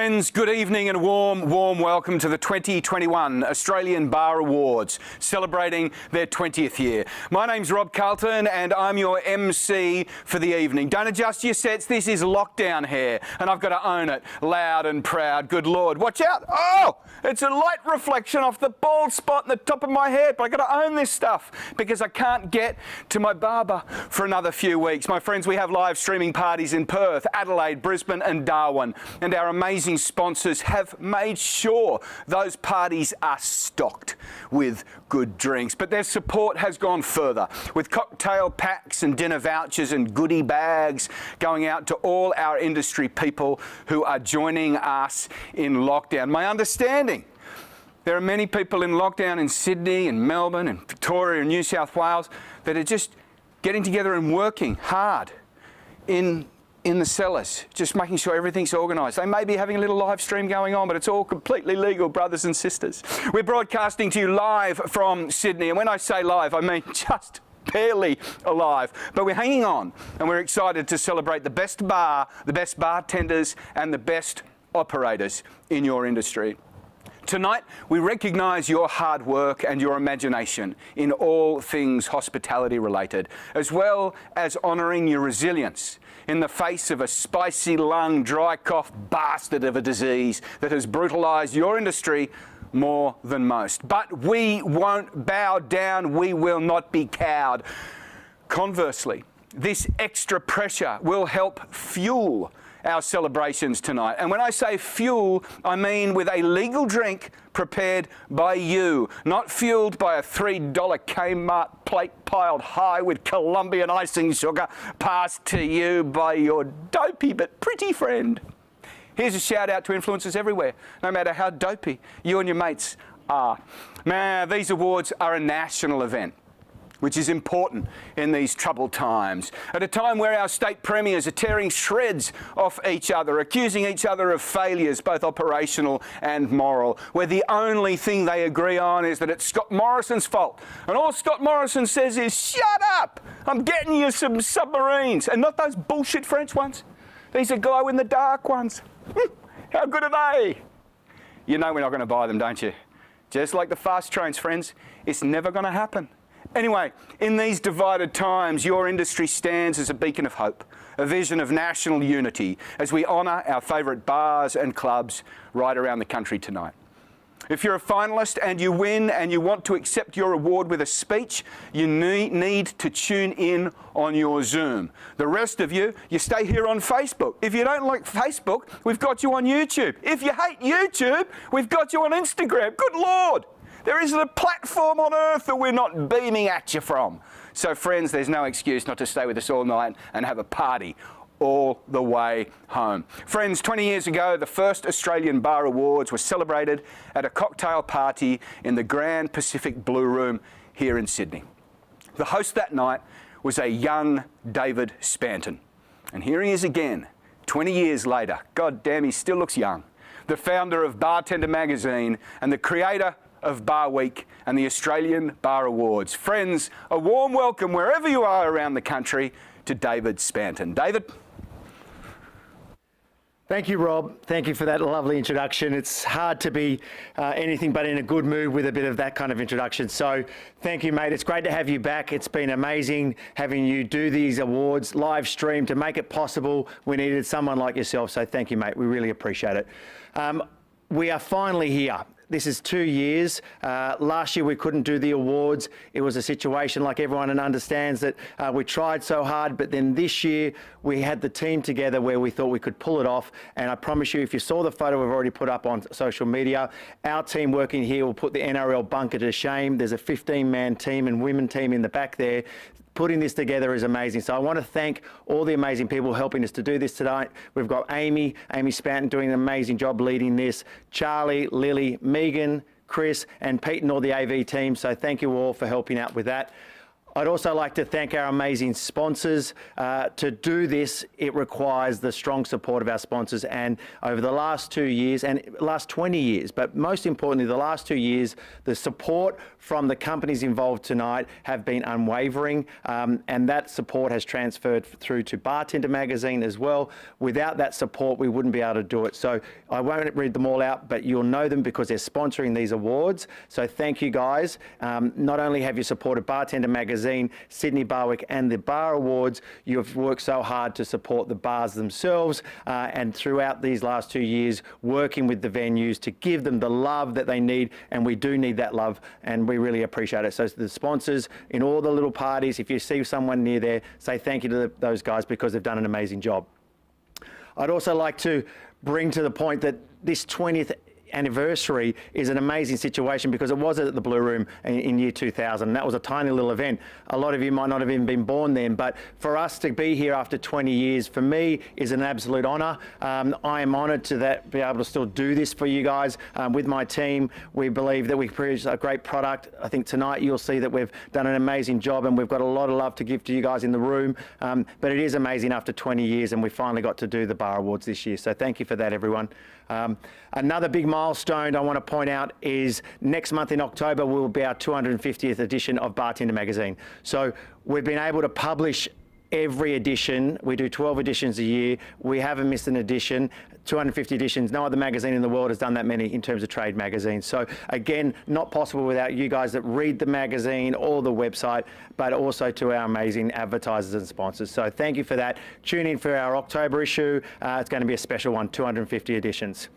Friends, good evening and a warm welcome to the 2021 Australian Bar Awards, celebrating their 20th year. My name's Rob Carlton and I'm your MC for the evening. Don't adjust your sets, this is lockdown here and I've got to own it, loud and proud. Good Lord, watch out! Oh, it's a light reflection off the bald spot in the top of my head, but I've got to own this stuff because I can't get to my barber for another few weeks. My friends, we have live streaming parties in Perth, Adelaide, Brisbane and Darwin, and our amazing sponsors have made sure those parties are stocked with good drinks. But their support has gone further, with cocktail packs and dinner vouchers and goodie bags going out to all our industry people who are joining us in lockdown. My understanding, there are many people in lockdown in Sydney and Melbourne and Victoria and New South Wales that are just getting together and working hard in the cellars, just making sure everything's organised. They may be having a little live stream going on, but it's all completely legal, brothers and sisters. We're broadcasting to you live from Sydney, and when I say live, I mean just barely alive. But we're hanging on, and we're excited to celebrate the best bar, the best bartenders, and the best operators in your industry. Tonight, we recognise your hard work and your imagination in all things hospitality related, as well as honouring your resilience in the face of a spicy lung, dry cough bastard of a disease that has brutalised your industry more than most. But we won't bow down, we will not be cowed. Conversely, this extra pressure will help fuel our celebrations tonight. And when I say fuel, I mean with a legal drink prepared by you, not fueled by a $3 Kmart plate piled high with Colombian icing sugar passed to you by your dopey but pretty friend. Here's a shout out to influencers everywhere, no matter how dopey you and your mates are. Man, these awards are a national event, which is important in these troubled times. At a time where our state premiers are tearing shreds off each other, accusing each other of failures, both operational and moral, where the only thing they agree on is that it's Scott Morrison's fault. And all Scott Morrison says is, shut up, I'm getting you some submarines. And not those bullshit French ones. These are glow-in-the-dark ones. How good are they? You know we're not going to buy them, don't you? Just like the fast trains, friends, it's never going to happen. Anyway, in these divided times, your industry stands as a beacon of hope, a vision of national unity as we honour our favourite bars and clubs right around the country tonight. If you're a finalist and you win and you want to accept your award with a speech, you need to tune in on your Zoom. The rest of you, you stay here on Facebook. If you don't like Facebook, we've got you on YouTube. If you hate YouTube, we've got you on Instagram. Good Lord! There isn't a platform on earth that we're not beaming at you from. So friends, there's no excuse not to stay with us all night and have a party all the way home. Friends, 20 years ago, the first Australian Bar Awards were celebrated at a cocktail party in the Grand Pacific Blue Room here in Sydney. The host that night was a young David Spanton. And here he is again, 20 years later. God damn, he still looks young. The founder of Bartender magazine and the creator of Bar Week and the Australian Bar Awards. Friends, a warm welcome wherever you are around the country to David Spanton. David? Thank you, Rob. Thank you for that lovely introduction. It's hard to be anything but in a good mood with a bit of that kind of introduction. So thank you, mate. It's great to have you back. It's been amazing having you do these awards live stream to make it possible. We needed someone like yourself. So thank you, mate. We really appreciate it. We are finally here. This is 2 years. Last year we couldn't do the awards. It was a situation like everyone understands that we tried so hard, but then this year we had the team together where we thought we could pull it off. And I promise you, if you saw the photo we've already put up on social media, our team working here will put the NRL bunker to shame. There's a 15-man team and women team in the back there. Putting this together is amazing. So I want to thank all the amazing people helping us to do this tonight. We've got Amy Spanton doing an amazing job leading this, Charlie, Lily, Megan, Chris and Pete and all the AV team. So thank you all for helping out with that. I'd also like to thank our amazing sponsors. To do this, it requires the strong support of our sponsors. And over the last 2 years, and last 20 years, but most importantly, the last 2 years, the support from the companies involved tonight have been unwavering. And that support has transferred through to Bartender magazine as well. Without that support, we wouldn't be able to do it. So I won't read them all out, but you'll know them because they're sponsoring these awards. So thank you guys. Not only have you supported Bartender magazine, Sydney Bar Week and the Bar Awards, you've worked so hard to support the bars themselves and throughout these last 2 years working with the venues to give them the love that they need, and we do need that love and we really appreciate it. So the sponsors in all the little parties, if you see someone near there, say thank you to those guys because they've done an amazing job. I'd also like to bring to the point that this 20th anniversary is an amazing situation because it was at the Blue Room in year 2000, and that was a tiny little event. A lot of you might not have even been born then, but for us to be here after 20 years, for me, is an absolute honour. I am honoured to be able to still do this for you guys with my team. We believe that we produce a great product. I think tonight you'll see that we've done an amazing job and we've got a lot of love to give to you guys in the room, but it is amazing after 20 years and we finally got to do the Bar Awards this year, so thank you for that, everyone. Another big milestone I want to point out is next month in October will be our 250th edition of Bartender magazine. So we've been able to publish every edition. We do 12 editions a year. We haven't missed an edition. 250 editions. No other magazine in the world has done that many in terms of trade magazines. So again, not possible without you guys that read the magazine or the website, but also to our amazing advertisers and sponsors. So thank you for that. Tune in for our October issue. It's going to be a special one, 250 editions.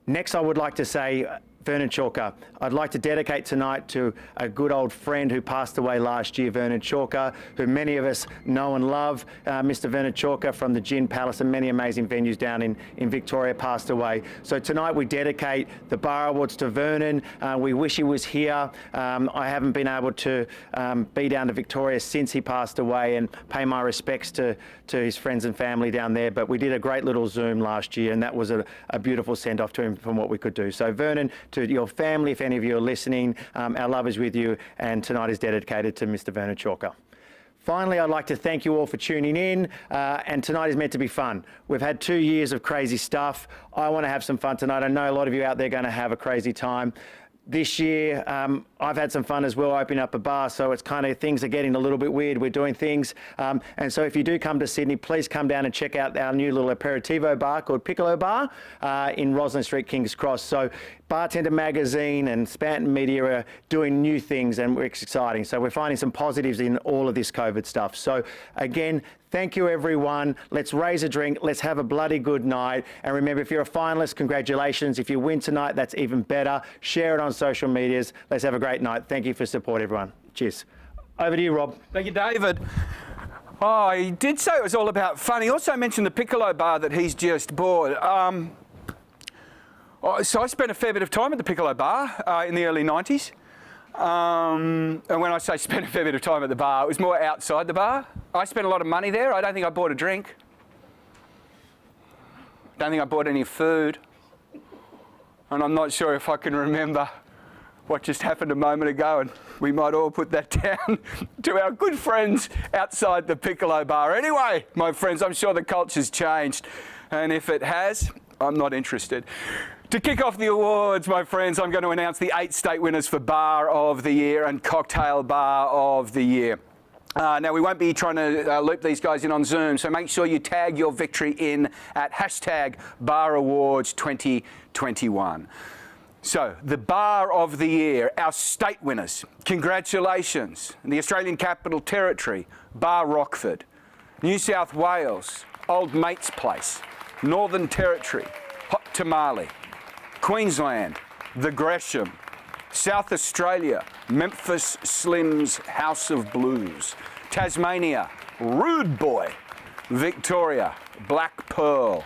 Next, I would like to say, Vernon Chalker. I'd like to dedicate tonight to a good old friend who passed away last year, Vernon Chalker, who many of us know and love. Mr. Vernon Chalker from the Gin Palace and many amazing venues down in Victoria passed away. So tonight we dedicate the Bar Awards to Vernon. We wish he was here. I haven't been able to be down to Victoria since he passed away and pay my respects to his friends and family down there, but we did a great little Zoom last year and that was a beautiful send-off to him from what we could do. So Vernon, to your family, if any of you are listening, our love is with you, and tonight is dedicated to Mr. Vernon Chalker. Finally, I'd like to thank you all for tuning in, and tonight is meant to be fun. We've had 2 years of crazy stuff. I want to have some fun tonight. I know a lot of you out there are going to have a crazy time. This year, I've had some fun as well, opening up a bar, so it's kind of, things are getting a little bit weird. We're doing things, and so if you do come to Sydney, please come down and check out our new little aperitivo bar called Piccolo Bar in Roslyn Street, King's Cross. So Bartender magazine and Spanton Media are doing new things and it's exciting. So we're finding some positives in all of this COVID stuff. So again, thank you everyone. Let's raise a drink. Let's have a bloody good night. And remember, if you're a finalist, congratulations. If you win tonight, that's even better. Share it on social medias. Let's have a great night. Thank you for support, everyone. Cheers. Over to you, Rob. Thank you, David. Oh, he did say it was all about fun. He also mentioned the Piccolo bar that he's just bought. So I spent a fair bit of time at the Piccolo bar in the early 90s. And when I say spent a fair bit of time at the bar, it was more outside the bar. I spent a lot of money there. I don't think I bought a drink. Don't think I bought any food. And I'm not sure if I can remember what just happened a moment ago, and we might all put that down to our good friends outside the Piccolo bar. Anyway, my friends, I'm sure the culture's changed, and if it has, I'm not interested. To kick off the awards, my friends, I'm going to announce the 8 state winners for Bar of the Year and Cocktail Bar of the Year. Now, we won't be trying to loop these guys in on Zoom, so make sure you tag your victory in at #BarAwards2021. So, the Bar of the Year, our state winners. Congratulations. The Australian Capital Territory, Bar Rockford. New South Wales, Old Mate's Place. Northern Territory, Hot Tamale. Queensland, The Gresham. South Australia, Memphis Slim's House of Blues. Tasmania, Rude Boy. Victoria, Black Pearl.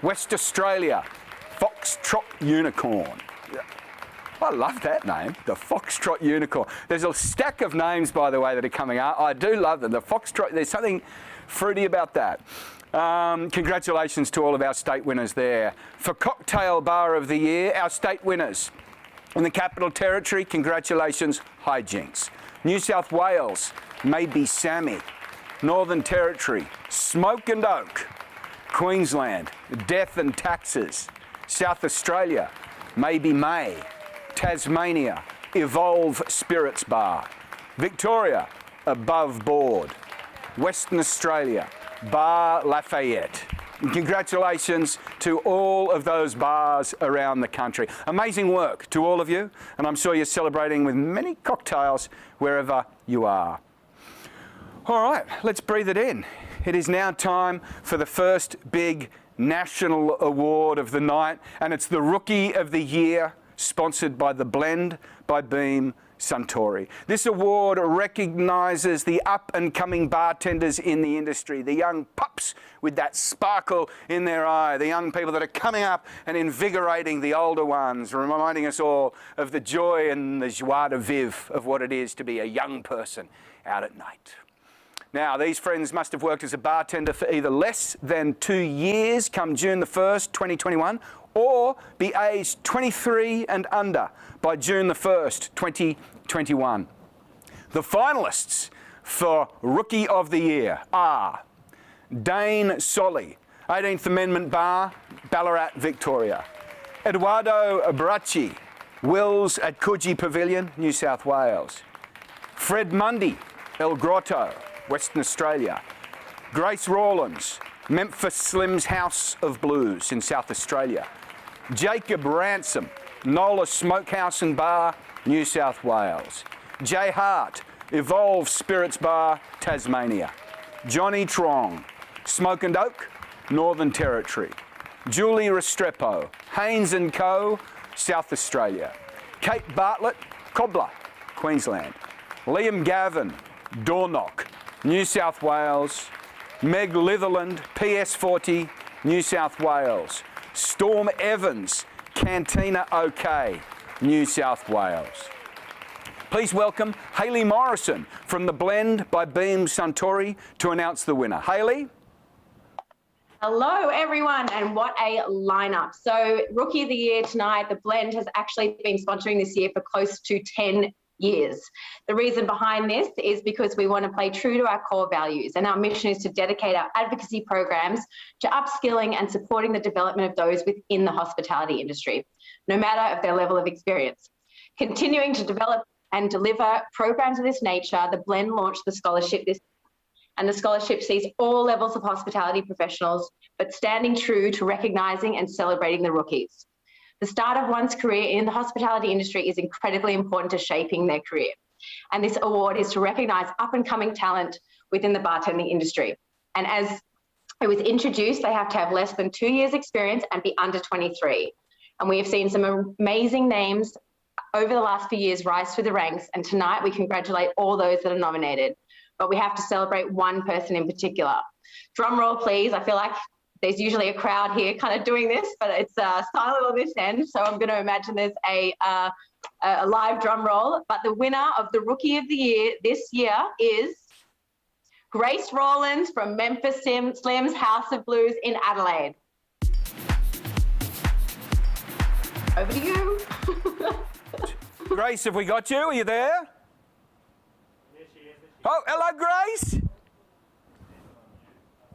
West Australia, Foxtrot Unicorn. I love that name, the Foxtrot Unicorn. There's a stack of names, by the way, that are coming out. I do love them. The Foxtrot, there's something fruity about that. Congratulations to all of our state winners there. For Cocktail Bar of the Year, our state winners. In the Capital Territory, congratulations, Hijinks. New South Wales, maybe Sammy. Northern Territory, Smoke and Oak. Queensland, Death and Taxes. South Australia, maybe May. Tasmania, Evolve Spirits Bar. Victoria, Above Board. Western Australia, Bar Lafayette. And congratulations to all of those bars around the country. Amazing work to all of you, and I'm sure you're celebrating with many cocktails wherever you are. All right, let's breathe it in. It is now time for the first big national award of the night, and it's the Rookie of the Year, sponsored by the Blend by Beam Suntory. This award recognises the up-and-coming bartenders in the industry, the young pups with that sparkle in their eye, the young people that are coming up and invigorating the older ones, reminding us all of the joy and the joie de vivre of what it is to be a young person out at night. Now, these friends must have worked as a bartender for either less than 2 years come June the 1st, 2021, or be aged 23 and under by June the 1st, 2021. The finalists for Rookie of the Year are Dane Solly, 18th Amendment Bar, Ballarat, Victoria. Eduardo Bracci, Wills at Coogee Pavilion, New South Wales. Fred Mundy, El Grotto, Western Australia. Grace Rawlins, Memphis Slim's House of Blues in South Australia. Jacob Ransom, Nola Smokehouse and Bar, New South Wales. Jay Hart, Evolve Spirits Bar, Tasmania. Johnny Trong, Smoke and Oak, Northern Territory. Julie Restrepo, Haynes & Co., South Australia. Kate Bartlett, Cobbler, Queensland. Liam Gavin, Doorknock, New South Wales. Meg Litherland, PS40, New South Wales. Storm Evans, Cantina OK, New South Wales. Please welcome Hayley Morrison from the Blend by Beam Suntory to announce the winner. Hayley? Hello, everyone, and what a lineup. So, Rookie of the Year tonight, the Blend has actually been sponsoring this year for close to 10 years. The reason behind this is because we want to play true to our core values, and our mission is to dedicate our advocacy programs to upskilling and supporting the development of those within the hospitality industry, no matter of their level of experience. Continuing to develop and deliver programs of this nature, the Blend launched the scholarship this year, and the scholarship sees all levels of hospitality professionals, but standing true to recognising and celebrating the rookies. The start of one's career in the hospitality industry is incredibly important to shaping their career. And this award is to recognise up-and-coming talent within the bartending industry. And as it was introduced, they have to have less than 2 years experience and be under 23. And we have seen some amazing names over the last few years rise through the ranks. And tonight we congratulate all those that are nominated. But we have to celebrate one person in particular. Drum roll, please. I feel like there's usually a crowd here kind of doing this, but it's silent on this end. So I'm going to imagine there's a live drum roll. But the winner of the Rookie of the Year this year is Grace Rawlins from Memphis Slim's House of Blues in Adelaide. Over to you. Grace, have we got you? Are you there? Yes, she is. Oh, hello, Grace.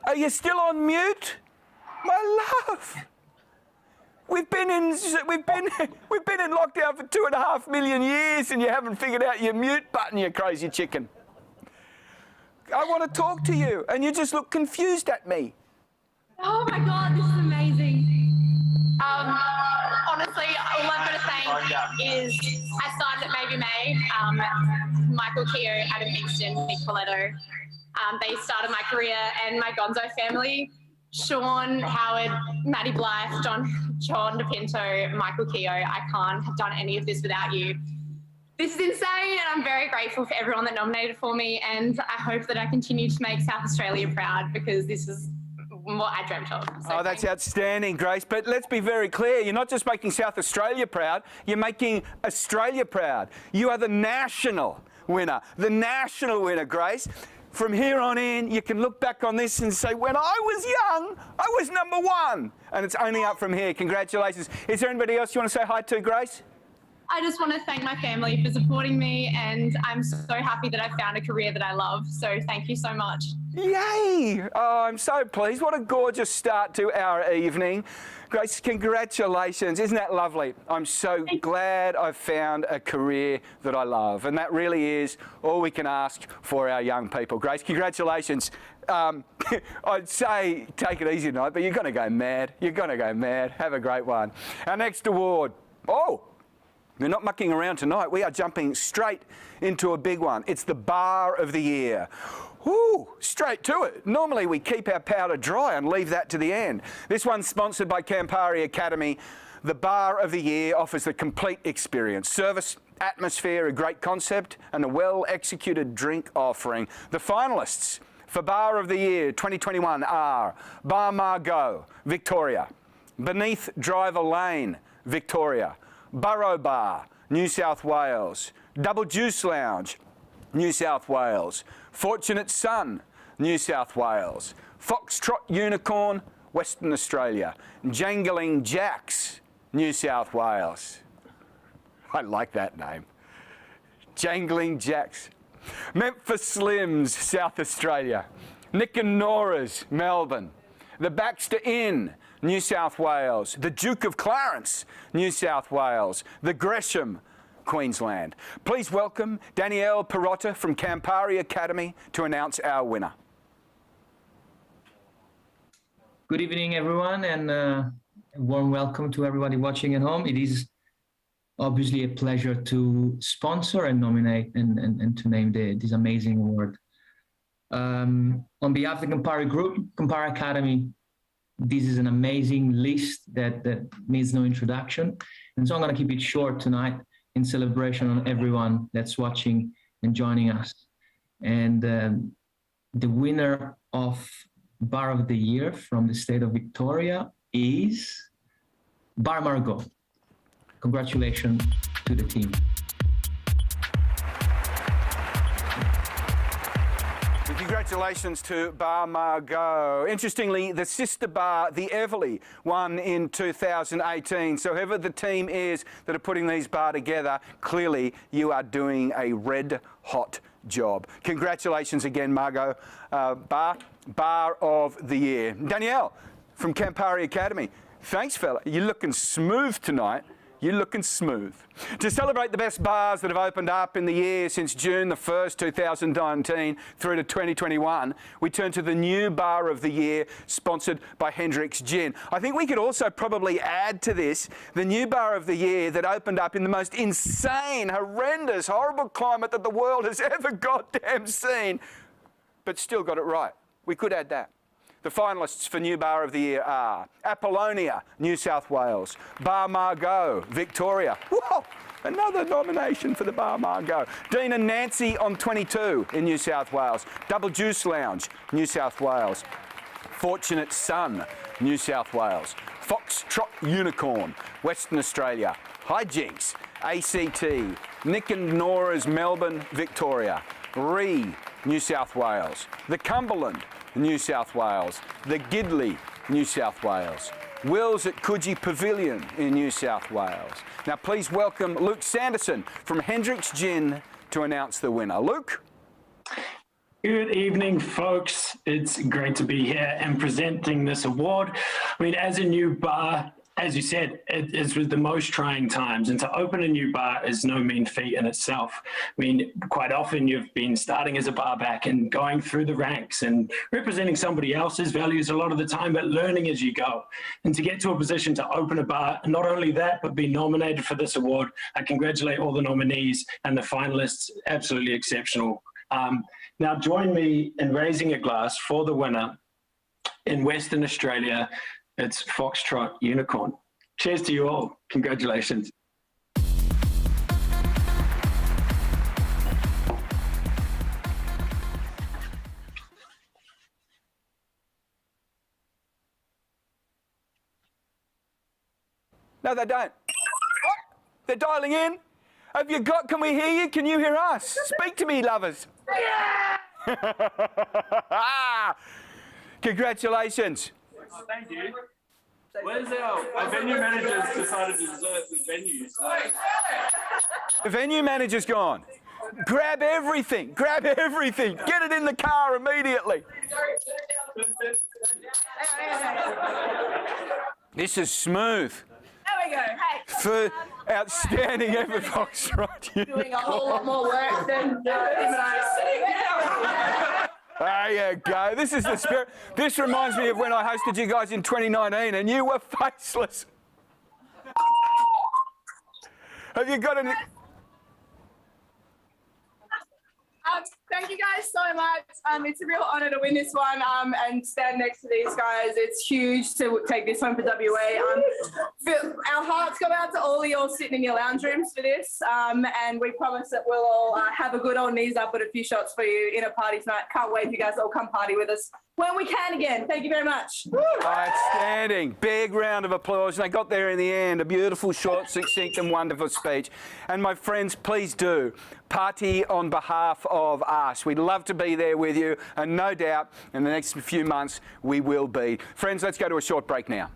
Are you still on mute? My love. We've been in lockdown for 2.5 million years, and you haven't figured out your mute button, you crazy chicken. I want to talk to you, and you just look confused at me. Oh my God, this is amazing. Honestly, all I'm going to thank is aside that maybe May, Michael Keogh, Adam Hingston, Nick Coletto. They started my career, and my Gonzo family, Sean, Howard, Maddie Blythe, John DePinto, Michael Keogh. I can't have done any of this without you. This is insane, and I'm very grateful for everyone that nominated for me, and I hope that I continue to make South Australia proud, because this is what I dreamt of. So oh, that's outstanding, Grace. But let's be very clear. You're not just making South Australia proud, you're making Australia proud. You are the national winner, Grace. From here on in, you can look back on this and say, when I was young, I was number one. And it's only up from here. Congratulations. Is there anybody else you want to say hi to, Grace? I just want to thank my family for supporting me, and I'm so happy that I found a career that I love. So thank you so much. Yay! Oh, I'm so pleased. What a gorgeous start to our evening. Grace, congratulations. Isn't that lovely? I'm so glad I've found a career that I love. And that really is all we can ask for our young people. Grace, congratulations. I'd say take it easy tonight, but you're going to go mad. You're going to go mad. Have a great one. Our next award. Oh, we're not mucking around tonight. We are jumping straight into a big one. It's the Bar of the Year. Ooh, straight to it. Normally we keep our powder dry and leave that to the end. This one's sponsored by Campari Academy. The Bar of the Year offers the complete experience. Service, atmosphere, a great concept, and a well-executed drink offering. The finalists for Bar of the Year 2021 are Bar Margot, Victoria; Beneath Driver Lane, Victoria; Burrow Bar, New South Wales; Double Juice Lounge, New South Wales; Fortunate Son, New South Wales; Foxtrot Unicorn, Western Australia; Jangling Jacks, New South Wales. I like that name. Jangling Jacks. Memphis Slims, South Australia; Nick and Nora's, Melbourne; the Baxter Inn, New South Wales; the Duke of Clarence, New South Wales; the Gresham, Queensland. Please welcome Danielle Perotta from Campari Academy to announce our winner. Good evening, everyone, and a warm welcome to everybody watching at home. It is obviously a pleasure to sponsor and nominate and to name this amazing award. On behalf of the Campari Group, Campari Academy, this is an amazing list that needs no introduction. And so I'm going to keep it short tonight in celebration on everyone that's watching and joining us. And the winner of Bar of the Year from the state of Victoria is Bar Margot. Congratulations to the team. Congratulations to Bar Margot. Interestingly, the sister bar, the Everleigh, won in 2018. So whoever the team is that are putting these bars together, clearly you are doing a red-hot job. Congratulations again, Margot. Bar of the Year. Danielle from Campari Academy. Thanks, fella. You're looking smooth tonight. You're looking smooth. To celebrate the best bars that have opened up in the year since June the 1st, 2019 through to 2021, we turn to the new Bar of the Year sponsored by Hendrick's Gin. I think we could also probably add to this the new Bar of the Year that opened up in the most insane, horrendous, horrible climate that the world has ever goddamn seen, but still got it right. We could add that. The finalists for New Bar of the Year are Apollonia, New South Wales; Bar Margot, Victoria. Whoa, another nomination for the Bar Margot. Dean and Nancy on 22 in New South Wales; Double Juice Lounge, New South Wales; Fortunate Son, New South Wales; Foxtrot Unicorn, Western Australia; Hijinks, ACT; Nick and Nora's, Melbourne, Victoria; Ree, New South Wales; the Cumberland, New South Wales; the Gidley, New South Wales; Will's at Coogee Pavilion in New South Wales. Now please welcome Luke Sanderson from Hendrick's Gin to announce the winner. Luke? Good evening, folks. It's great to be here and presenting this award. I mean, as a new bar, as you said, it is with the most trying times, and to open a new bar is no mean feat in itself. I mean, quite often you've been starting as a bar back and going through the ranks and representing somebody else's values a lot of the time, but learning as you go. And to get to a position to open a bar, not only that, but be nominated for this award, I congratulate all the nominees and the finalists. Absolutely exceptional. Now join me in raising a glass for the winner in Western Australia. It's Foxtrot Unicorn. Cheers to you all. Congratulations. No, they don't. What? They're dialing in. Have you got, can we hear you? Can you hear us? Speak to me, lovers. Yeah! Congratulations. Thank you. Where's our venue manager's decided to desert the venue? So. The venue manager's gone. Grab everything. Grab everything. Get it in the car immediately. This is smooth. There we go. Hey. For outstanding effort, Foxtrot. Doing a whole lot more work than him and I. There you go. This is the spirit. This reminds me of when I hosted you guys in 2019 and you were faceless. Have you got any? Thank you guys so much. It's a real honour to win this one and stand next to these guys. It's huge to take this home for WA. Our hearts go out to all of you all sitting in your lounge rooms for this, and we promise that we'll all have a good old knees up and a few shots for you in a party tonight. Can't wait for you guys all come party with us when we can again. Thank you very much. Outstanding. Big round of applause. They got there in the end. A beautiful, short, succinct and wonderful speech. And my friends, please do party on behalf of us. We'd love to be there with you, and no doubt in the next few months we will be. Friends, let's go to a short break now.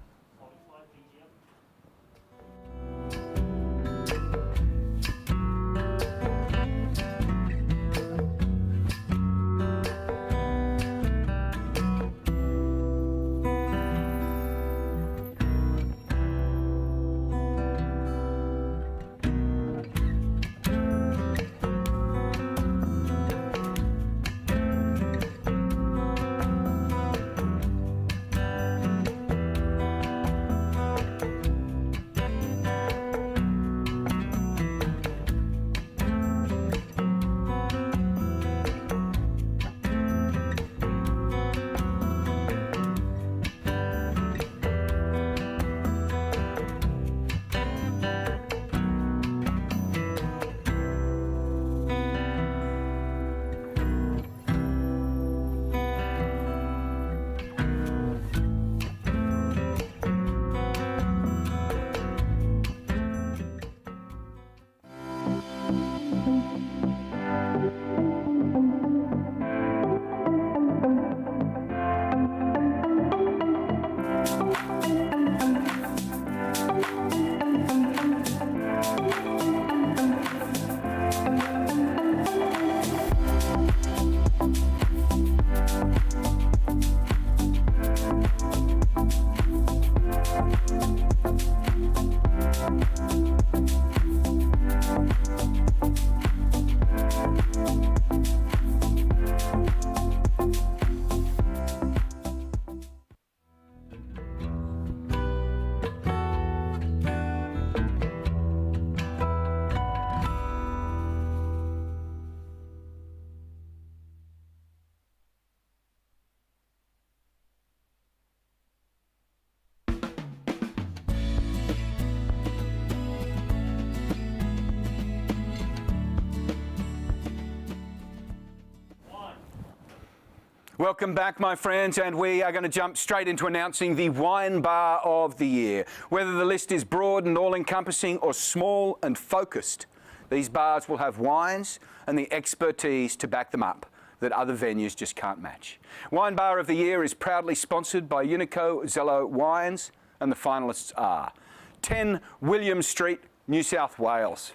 Welcome back, my friends, and we are going to jump straight into announcing the Wine Bar of the Year. Whether the list is broad and all-encompassing or small and focused, these bars will have wines and the expertise to back them up that other venues just can't match. Wine Bar of the Year is proudly sponsored by Unico Zello Wines, and the finalists are 10 William Street, New South Wales.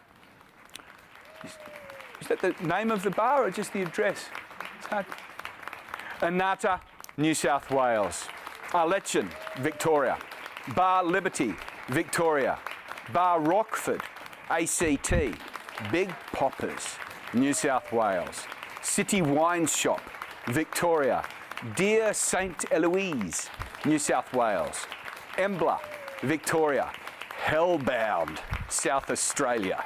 Is that the name of the bar or just the address? It's hard. Anata, New South Wales. Arletchen, Victoria. Bar Liberty, Victoria. Bar Rockford, ACT. Big Poppers, New South Wales. City Wine Shop, Victoria. Dear St. Eloise, New South Wales. Embla, Victoria. Hellbound, South Australia.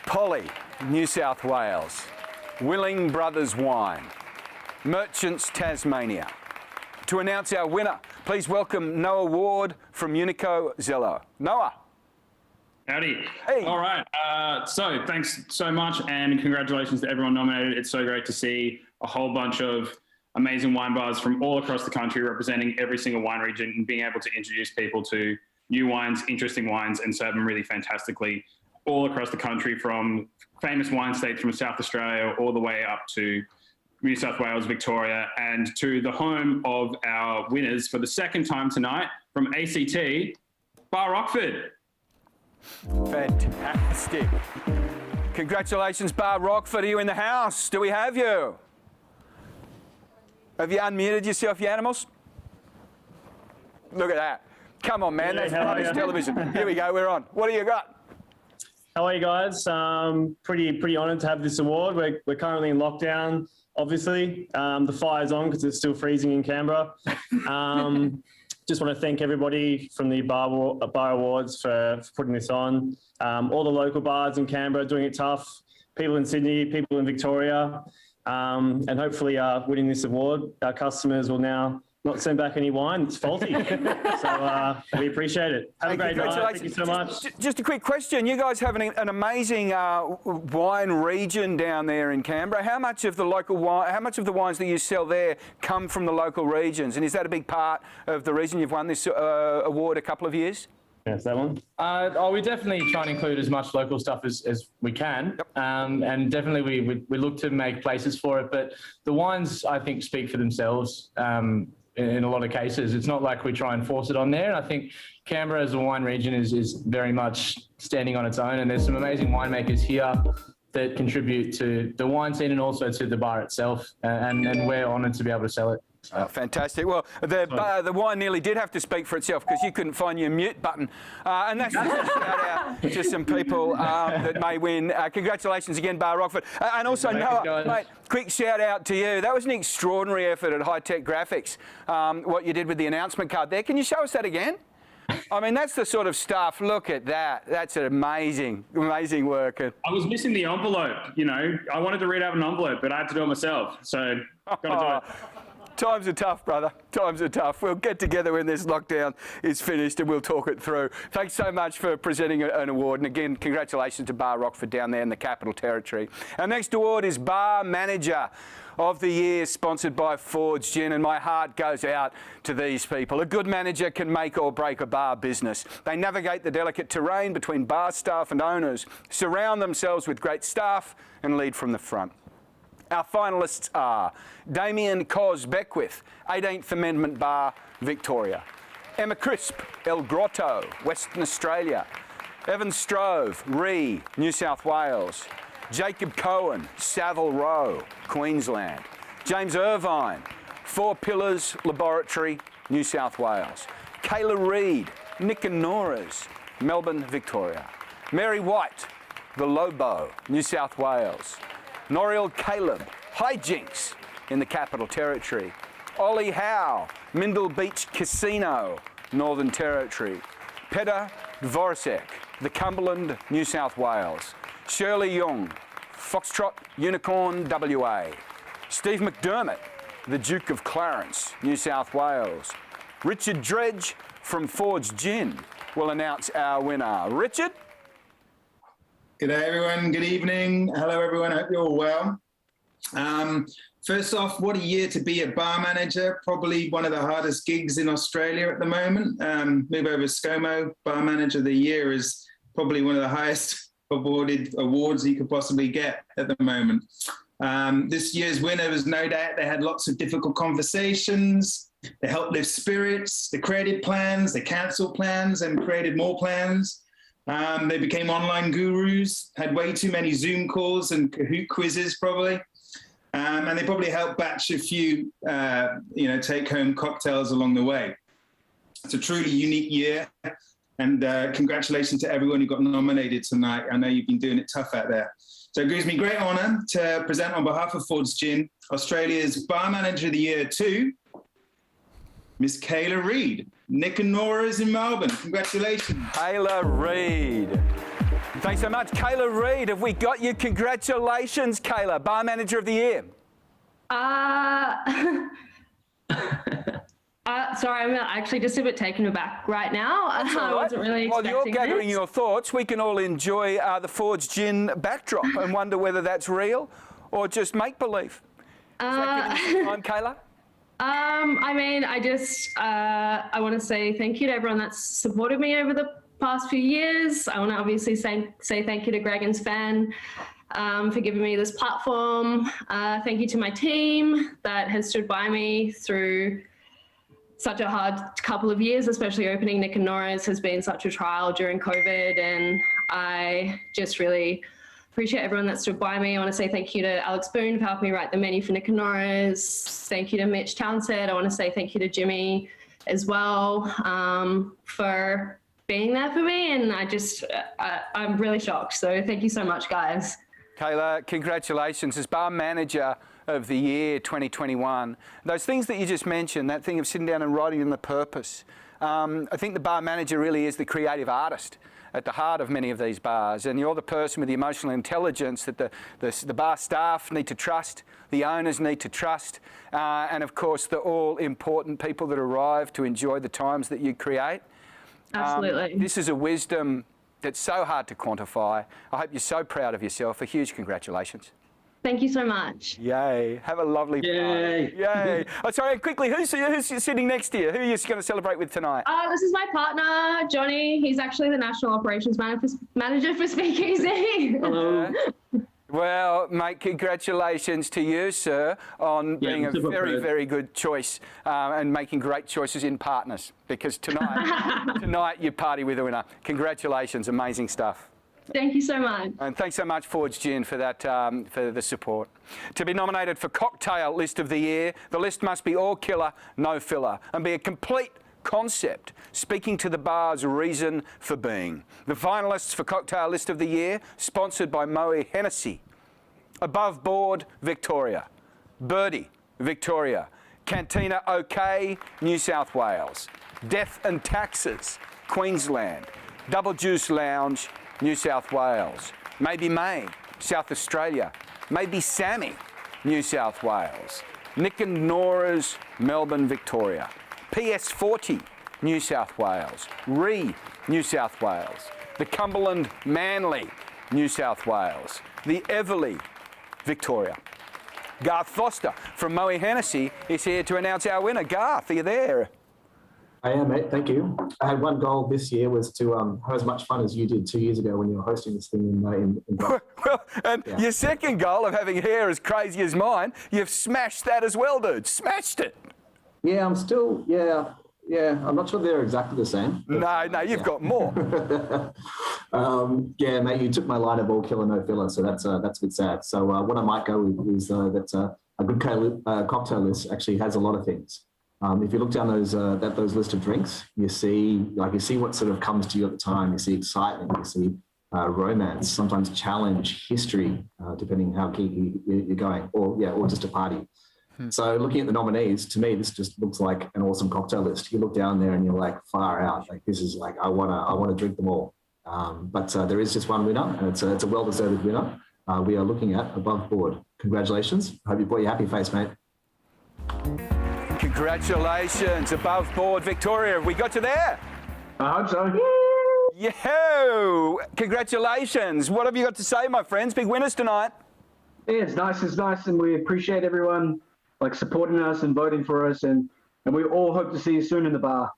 Polly, New South Wales. Willing Brothers Wine. Merchants Tasmania. To announce our winner, please welcome Noah Ward from Unico Zello. Noah. Howdy. Hey. All right. So thanks so much and congratulations to everyone nominated. It's so great to see a whole bunch of amazing wine bars from all across the country representing every single wine region and being able to introduce people to new wines, interesting wines, and serve them really fantastically all across the country, from famous wine states from South Australia all the way up to New South Wales, Victoria, and to the home of our winners for the second time tonight from ACT, Bar Rockford. Fantastic. Congratulations, Bar Rockford. Are you in the house? Do we have you? Have you unmuted yourself, you animals? Look at that. Come on, man. That's nice television. Here we go. We're on. What do you got? How are you guys? Pretty honoured to have this award. We're currently in lockdown, obviously. The fire's on because it's still freezing in Canberra. Just want to thank everybody from the Bar Awards for putting this on. All the local bars in Canberra doing it tough. People in Sydney, people in Victoria. And hopefully winning this award, our customers will now not send back any wine that's faulty. So we appreciate it. Have a great night. Thank you so much. Just a quick question. You guys have an amazing wine region down there in Canberra. How much of the wines that you sell there come from the local regions? And is that a big part of the reason you've won this award a couple of years? Yes, that one. We definitely try and include as much local stuff as we can. Yep. And definitely we look to make places for it. But the wines, I think, speak for themselves in a lot of cases. It's not like we try and force it on there. And I think Canberra as a wine region is very much standing on its own. And there's some amazing winemakers here that contribute to the wine scene and also to the bar itself. And we're honoured to be able to sell it. Fantastic. Well, the wine nearly did have to speak for itself because you couldn't find your mute button. And that's just a shout out to some people that may win. Congratulations again, Bar Rockford. And also, Noah, mate, quick shout out to you. That was an extraordinary effort at High Tech Graphics, what you did with the announcement card there. Can you show us that again? I mean, that's the sort of stuff. Look at that. That's an amazing work. I was missing the envelope, you know. I wanted to read out an envelope, but I had to do it myself. So, got to do it. Times are tough, brother. Times are tough. We'll get together when this lockdown is finished and we'll talk it through. Thanks so much for presenting an award. And again, congratulations to Bar Rockford down there in the Capital Territory. Our next award is Bar Manager of the Year, sponsored by Fords Gin. And my heart goes out to these people. A good manager can make or break a bar business. They navigate the delicate terrain between bar staff and owners, surround themselves with great staff and lead from the front. Our finalists are Damien Cos Beckwith, 18th Amendment Bar, Victoria. Emma Crisp, El Grotto, Western Australia. Evan Strove, Ree, New South Wales. Jacob Cohen, Savile Row, Queensland. James Irvine, Four Pillars Laboratory, New South Wales. Kayla Reid, Nick and Nora's, Melbourne, Victoria. Mary White, The Lobo, New South Wales. Noriel Caleb, Hijinks in the Capital Territory. Ollie Howe, Mindle Beach Casino, Northern Territory. Peter Dvorsek, the Cumberland, New South Wales. Shirley Young, Foxtrot Unicorn, WA. Steve McDermott, the Duke of Clarence, New South Wales. Richard Dredge from Fords Gin will announce our winner. Richard? G'day everyone, good evening. Hello everyone, hope you're all well. First off, what a year to be a bar manager. Probably one of the hardest gigs in Australia at the moment. Move over to ScoMo, Bar Manager of the Year is probably one of the highest awarded awards you could possibly get at the moment. This year's winner was no doubt they had lots of difficult conversations. They helped lift spirits, they created plans, they cancelled plans and created more plans. They became online gurus, had way too many Zoom calls and Kahoot quizzes probably. And they probably helped batch a few, take-home cocktails along the way. It's a truly unique year. And congratulations to everyone who got nominated tonight. I know you've been doing it tough out there. So it gives me great honour to present on behalf of Fords Gin, Australia's Bar Manager of the Year to Miss Kayla Reid. Nick and Nora's in Melbourne. Congratulations. Kayla Reid. Thanks so much. Kayla Reid, have we got you? Congratulations, Kayla, Bar Manager of the Year. Sorry, I'm actually just a bit taken aback right now. That's all right. I wasn't really expecting While you're gathering this. your thoughts, we can all enjoy the Fords Gin backdrop and wonder whether that's real or just make-believe. Is that giving you some time, Kayla? I mean, I want to say thank you to everyone that's supported me over the past few years. I want to obviously say thank you to Greg and Sven. for giving me this platform. Thank you to my team that has stood by me through such a hard couple of years, especially opening Nick and Nora's has been such a trial during COVID, and I just really appreciate everyone that stood by me. I want to say thank you to Alex Boone for helping me write the menu for Nick and Nora's. Thank you to Mitch Townsend. I want to say thank you to Jimmy as well for being there for me, and I'm really shocked. So thank you so much, guys. Kayla, congratulations as Bar Manager of the Year 2021. Those things that you just mentioned, that thing of sitting down and writing in the purpose, I think the bar manager really is the creative artist at the heart of many of these bars, and you're the person with the emotional intelligence that the bar staff need to trust, the owners need to trust, and of course the all-important people that arrive to enjoy the times that you create. Absolutely. This is a wisdom that's so hard to quantify. I hope you're so proud of yourself. A huge congratulations. Thank you so much. Yay. Have a lovely party. Yay. Oh, sorry, quickly, who's sitting next to you? Who are you going to celebrate with tonight? This is my partner, Johnny. He's actually the National Operations Manager for Speakeasy. Hello. Well, mate, congratulations to you, sir, on being a very, very good choice and making great choices in partners, because tonight you party with a winner. Congratulations. Amazing stuff. Thank you so much. And thanks so much, Forge Gin, for that, for the support. To be nominated for Cocktail List of the Year, the list must be all killer, no filler, and be a complete concept, speaking to the bar's reason for being. The finalists for Cocktail List of the Year, sponsored by Moe Hennessy. Above Board, Victoria. Birdie, Victoria. Cantina OK, New South Wales. Death and Taxes, Queensland. Double Juice Lounge, New South Wales. Maybe May, South Australia. Maybe Sammy, New South Wales. Nick and Nora's, Melbourne, Victoria. PS40, New South Wales. New South Wales. The Cumberland Manly, New South Wales. The Everleigh, Victoria. Garth Foster from Moe Hennessy is here to announce our winner. Garth, are you there? I am, mate. Thank you. I had one goal this year was to have as much fun as you did 2 years ago when you were hosting this thing in Well, and your second goal of having hair as crazy as mine, you've smashed that as well, dude. Smashed it. Yeah, I'm still, yeah. I'm not sure they're exactly the same. No, you've got more. Yeah, mate, you took my line of all killer, no filler, so that's a bit sad. So what I might go with is that a good cocktail list actually has a lot of things. If you look down those list of drinks, you see what sort of comes to you at the time. You see excitement, you see romance, sometimes challenge, history, depending how geeky you're going, or just a party. So looking at the nominees, to me, this just looks like an awesome cocktail list. You look down there and you're like, far out. Like this is like I want to drink them all. But there is just one winner, and it's a well-deserved winner. We are looking at Above Board. Congratulations! Hope you brought your happy face, mate. Congratulations, Above Board, Victoria. Have we got you there? I hope so. Yo! Congratulations. What have you got to say, my friends? Big winners tonight. Yeah, it's nice, and we appreciate everyone supporting us and voting for us, and we all hope to see you soon in the bar.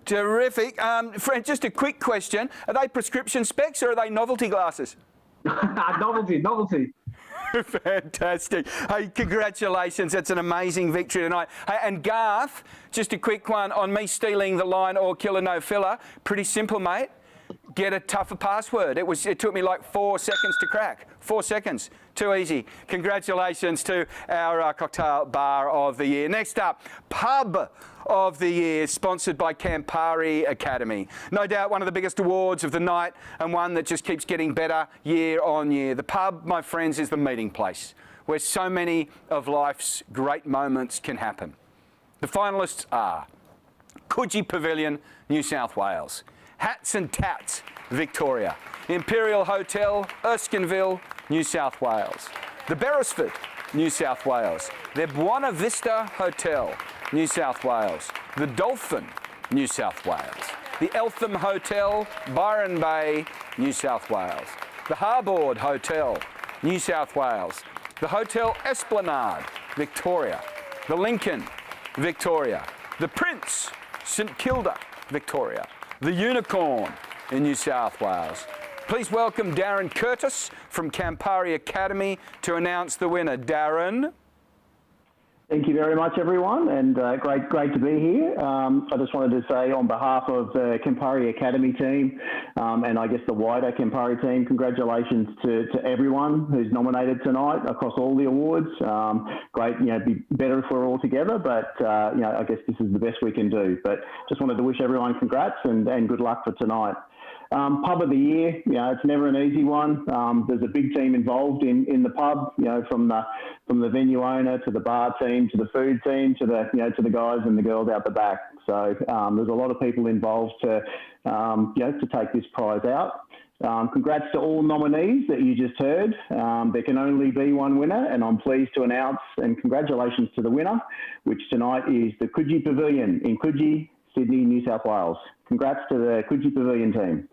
Terrific. Fred, just a quick question. Are they prescription specs or are they novelty glasses? Novelty. Fantastic. Hey, congratulations. That's an amazing victory tonight. Hey, and Garth, just a quick one on me stealing the line, all killer, no filler. Pretty simple, mate. Get a tougher password. It took me like 4 seconds to crack. 4 seconds. Too easy. Congratulations to our cocktail bar of the year. Next up, Pub of the Year, sponsored by Campari Academy. No doubt one of the biggest awards of the night, and one that just keeps getting better year on year. The pub, my friends, is the meeting place where so many of life's great moments can happen. The finalists are Coogee Pavilion, New South Wales. Hats and Tats, Victoria. Imperial Hotel, Erskineville, New South Wales. The Beresford, New South Wales. The Buena Vista Hotel, New South Wales. The Dolphin, New South Wales. The Eltham Hotel, Byron Bay, New South Wales. The Harbord Hotel, New South Wales. The Hotel Esplanade, Victoria. The Lincoln, Victoria. The Prince, St Kilda, Victoria. The Unicorn in New South Wales. Please welcome Darren Curtis from Campari Academy to announce the winner. Darren. Thank you very much, everyone, and great to be here. I just wanted to say on behalf of the Campari Academy team and I guess the wider Campari team, congratulations to everyone who's nominated tonight across all the awards. Great, be better if we're all together, but I guess this is the best we can do. But just wanted to wish everyone congrats and good luck for tonight. Pub of the year, it's never an easy one. There's a big team involved in the pub, from the venue owner to the bar team to the food team to the guys and the girls out the back. So there's a lot of people involved to take this prize out. Congrats to all nominees that you just heard. There can only be one winner, and I'm pleased to announce, and congratulations to the winner, which tonight is the Coogee Pavilion in Coogee, Sydney, New South Wales. Congrats to the Coogee Pavilion team.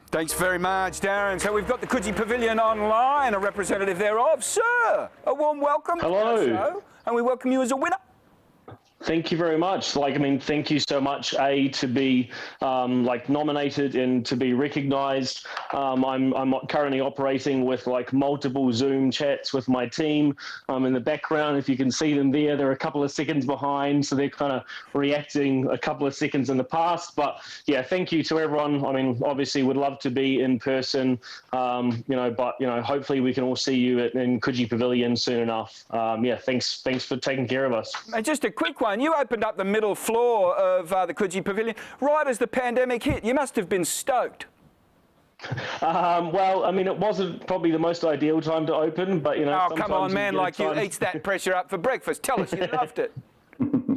Thanks very much, Darren. So we've got the Coogee Pavilion online, a representative thereof. Sir, a warm welcome to our show, and we welcome you as a winner. Thank you very much. Thank you so much, to be nominated and to be recognised. I'm currently operating with multiple Zoom chats with my team. In the background, if you can see them there, they're a couple of seconds behind, so they're kind of reacting a couple of seconds in the past. But yeah, thank you to everyone. I mean, obviously, would love to be in person, but hopefully we can all see you in Coogee Pavilion soon enough. Thanks for taking care of us. And just a quick one. You opened up the middle floor of the Coogee Pavilion right as the pandemic hit. You must have been stoked. Well, I mean, it wasn't probably the most ideal time to open, but Oh, come on, man! Like you eats that pressure up for breakfast. Tell us you loved it.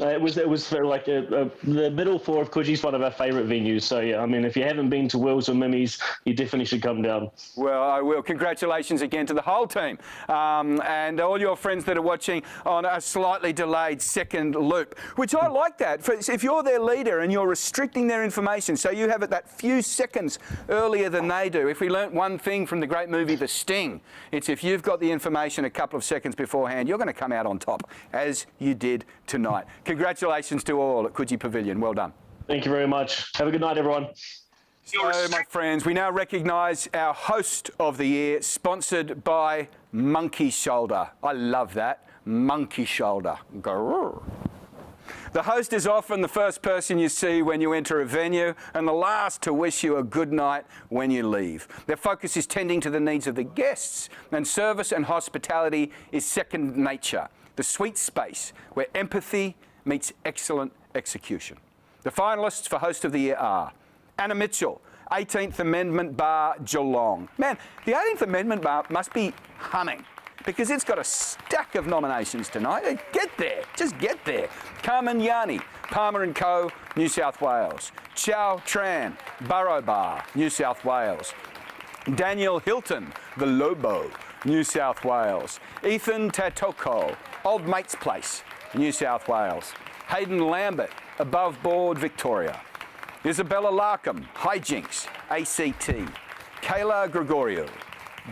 It was for the middle floor of Coogee is one of our favourite venues. So yeah, I mean, if you haven't been to Will's or Mimi's, you definitely should come down. Well, I will. Congratulations again to the whole team and all your friends that are watching on a slightly delayed second loop, which I like that. If you're their leader and you're restricting their information, so you have it that few seconds earlier than they do. If we learnt one thing from the great movie The Sting, it's if you've got the information a couple of seconds beforehand, you're going to come out on top, as you did tonight. Congratulations to all at Coogee Pavilion. Well done. Thank you very much. Have a good night, everyone. So, my friends, we now recognise our host of the year, sponsored by Monkey Shoulder. I love that. Monkey Shoulder. Grrr. The host is often the first person you see when you enter a venue and the last to wish you a good night when you leave. Their focus is tending to the needs of the guests, and service and hospitality is second nature. The sweet space where empathy meets excellent execution. The finalists for Host of the Year are Anna Mitchell, 18th Amendment Bar, Geelong. Man, the 18th Amendment Bar must be humming because it's got a stack of nominations tonight. Get there, just get there. Carmen Yanni, Palmer & Co., New South Wales. Chow Tran, Burrow Bar, New South Wales. Daniel Hilton, The Lobo, New South Wales. Ethan Tatoko, Old Mate's Place, New South Wales. Hayden Lambert, Above Board, Victoria. Isabella Larkham, Hijinks, ACT. Kayla Gregorio,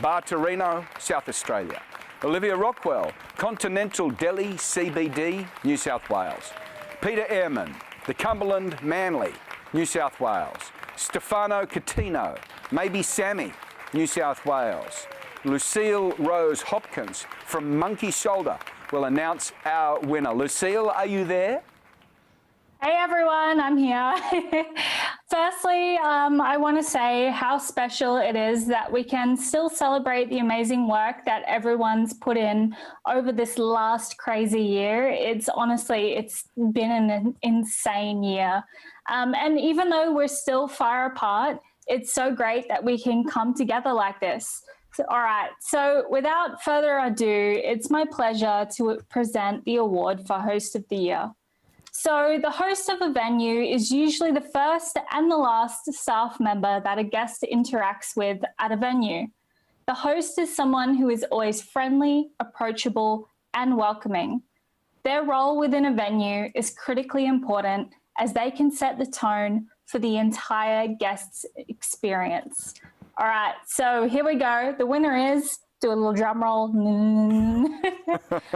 Bar Torino, South Australia. Olivia Rockwell, Continental Delhi, CBD, New South Wales. Peter Ehrman, The Cumberland, Manly, New South Wales. Stefano Catino, Maybe Sammy, New South Wales. Lucille Rose Hopkins from Monkey Shoulder will announce our winner. Lucille, are you there? Hey everyone, I'm here. Firstly, I want to say how special it is that we can still celebrate the amazing work that everyone's put in over this last crazy year. It's been an insane year. And even though we're still far apart, it's so great that we can come together like this. All right, so without further ado, it's my pleasure to present the award for Host of the Year. So the host of a venue is usually the first and the last staff member that a guest interacts with at a venue. The host is someone who is always friendly, approachable, and welcoming. Their role within a venue is critically important as they can set the tone for the entire guest's experience. All right, so here we go. The winner is, do a little drum roll.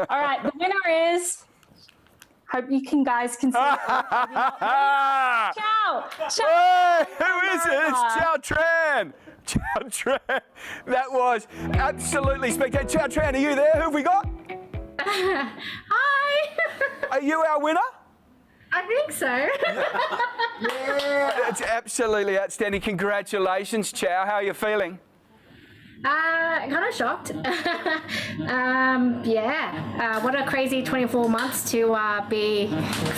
All right, the winner is, hope you guys can see it. Chow! Hey, who is it? It's Chow Tran. Chow Tran. That was absolutely spectacular. Chow Tran, are you there? Who have we got? Hi. Are you our winner? I think so. Yeah, that's absolutely outstanding. Congratulations, Chow. How are you feeling? Kind of shocked. Yeah. What a crazy 24 months to be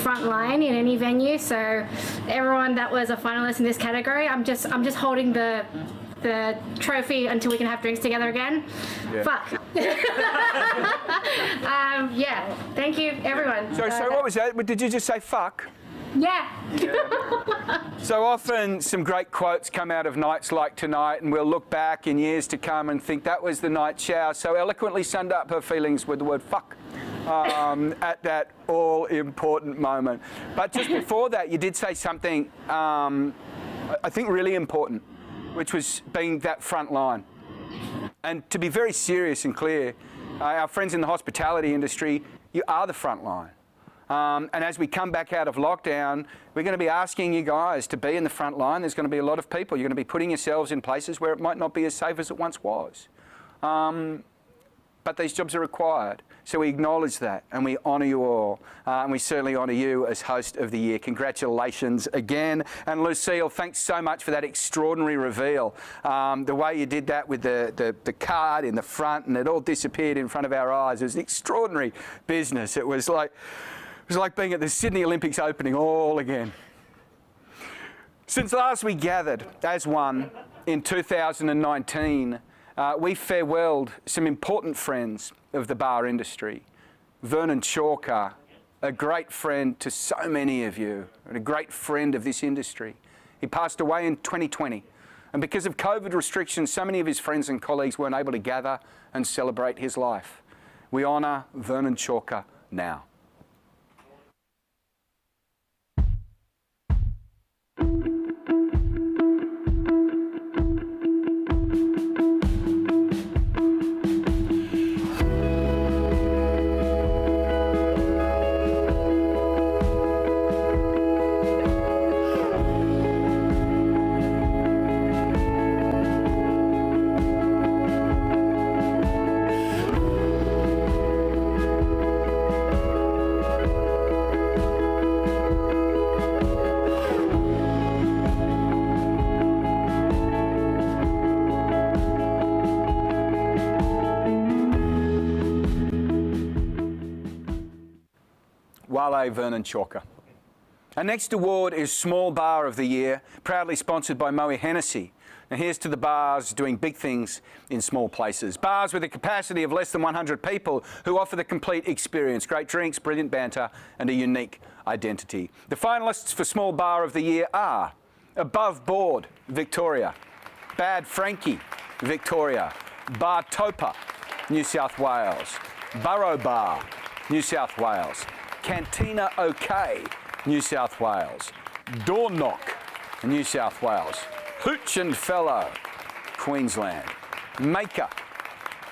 frontline in any venue. So everyone that was a finalist in this category, I'm just holding the trophy until we can have drinks together again. Yeah. Fuck. Yeah. Thank you, everyone. So what was that? Did you just say fuck? Yeah. So often some great quotes come out of nights like tonight, and we'll look back in years to come and think that was the night Chow so eloquently summed up her feelings with the word fuck at that all-important moment. But just before that, you did say something I think really important, which was being that front line. And to be very serious and clear, our friends in the hospitality industry, you are the front line. And as we come back out of lockdown, we're going to be asking you guys to be in the front line. There's going to be a lot of people. You're going to be putting yourselves in places where it might not be as safe as it once was. But these jobs are required. So we acknowledge that and we honour you all. And we certainly honour you as host of the year. Congratulations again. And Lucille, thanks so much for that extraordinary reveal. The way you did that with the card in the front and it all disappeared in front of our eyes. It was an extraordinary business. It was like being at the Sydney Olympics opening all again. Since last we gathered as one in 2019, we farewelled some important friends of the bar industry. Vernon Chalker, a great friend to so many of you, and a great friend of this industry. He passed away in 2020. And because of COVID restrictions, so many of his friends and colleagues weren't able to gather and celebrate his life. We honour Vernon Chalker now. Vernon Chalker. Our next award is Small Bar of the Year, proudly sponsored by Moe Hennessy. Now here's to the bars doing big things in small places. Bars with a capacity of less than 100 people who offer the complete experience. Great drinks, brilliant banter and a unique identity. The finalists for Small Bar of the Year are Above Board, Victoria. Bad Frankie, Victoria. Bar Topa, New South Wales. Burrow Bar, New South Wales. Cantina OK, New South Wales. Door Knock, New South Wales. Hooch and Fellow, Queensland. Maker,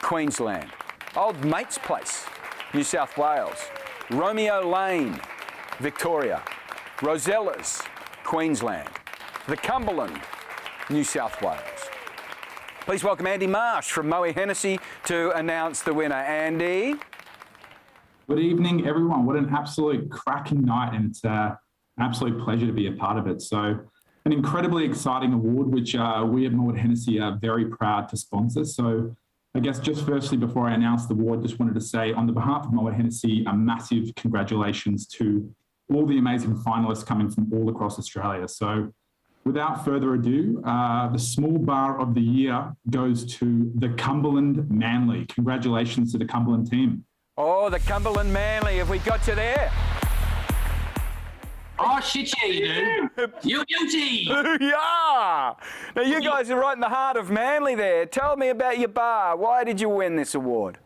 Queensland. Old Mate's Place, New South Wales. Romeo Lane, Victoria. Rosella's, Queensland. The Cumberland, New South Wales. Please welcome Andy Marsh from Moe Hennessy to announce the winner. Andy. Good evening, everyone. What an absolute cracking night, and it's an absolute pleasure to be a part of it. So an incredibly exciting award, which we at Moe Hennessy are very proud to sponsor. So I guess just firstly, before I announce the award, just wanted to say on the behalf of Moe Hennessy, a massive congratulations to all the amazing finalists coming from all across Australia. So without further ado, the Small Bar of the Year goes to the Cumberland Manly. Congratulations to the Cumberland team. Oh, the Cumberland Manly, have we got you there? Oh, shit, yeah, you do. You're guilty. Yeah. Now, you guys are right in the heart of Manly there. Tell me about your bar. Why did you win this award?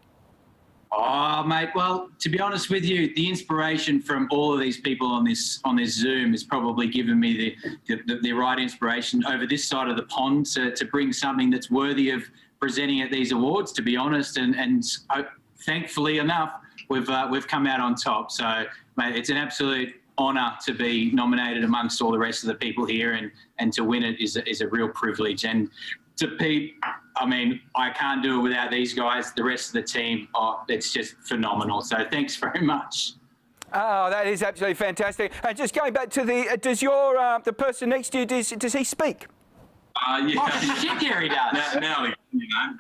Oh, mate, well, to be honest with you, the inspiration from all of these people on this Zoom has probably given me the right inspiration over this side of the pond to bring something that's worthy of presenting at these awards, to be honest, and thankfully enough, we've come out on top. So, mate, it's an absolute honour to be nominated amongst all the rest of the people here, and to win it is a real privilege. And to Pete, I mean, I can't do it without these guys. The rest of the team, it's just phenomenal. So thanks very much. Oh, that is absolutely fantastic. And just going back to does your the person next to you, does he speak? Yeah. Oh, shit, Gary does. Now, you know.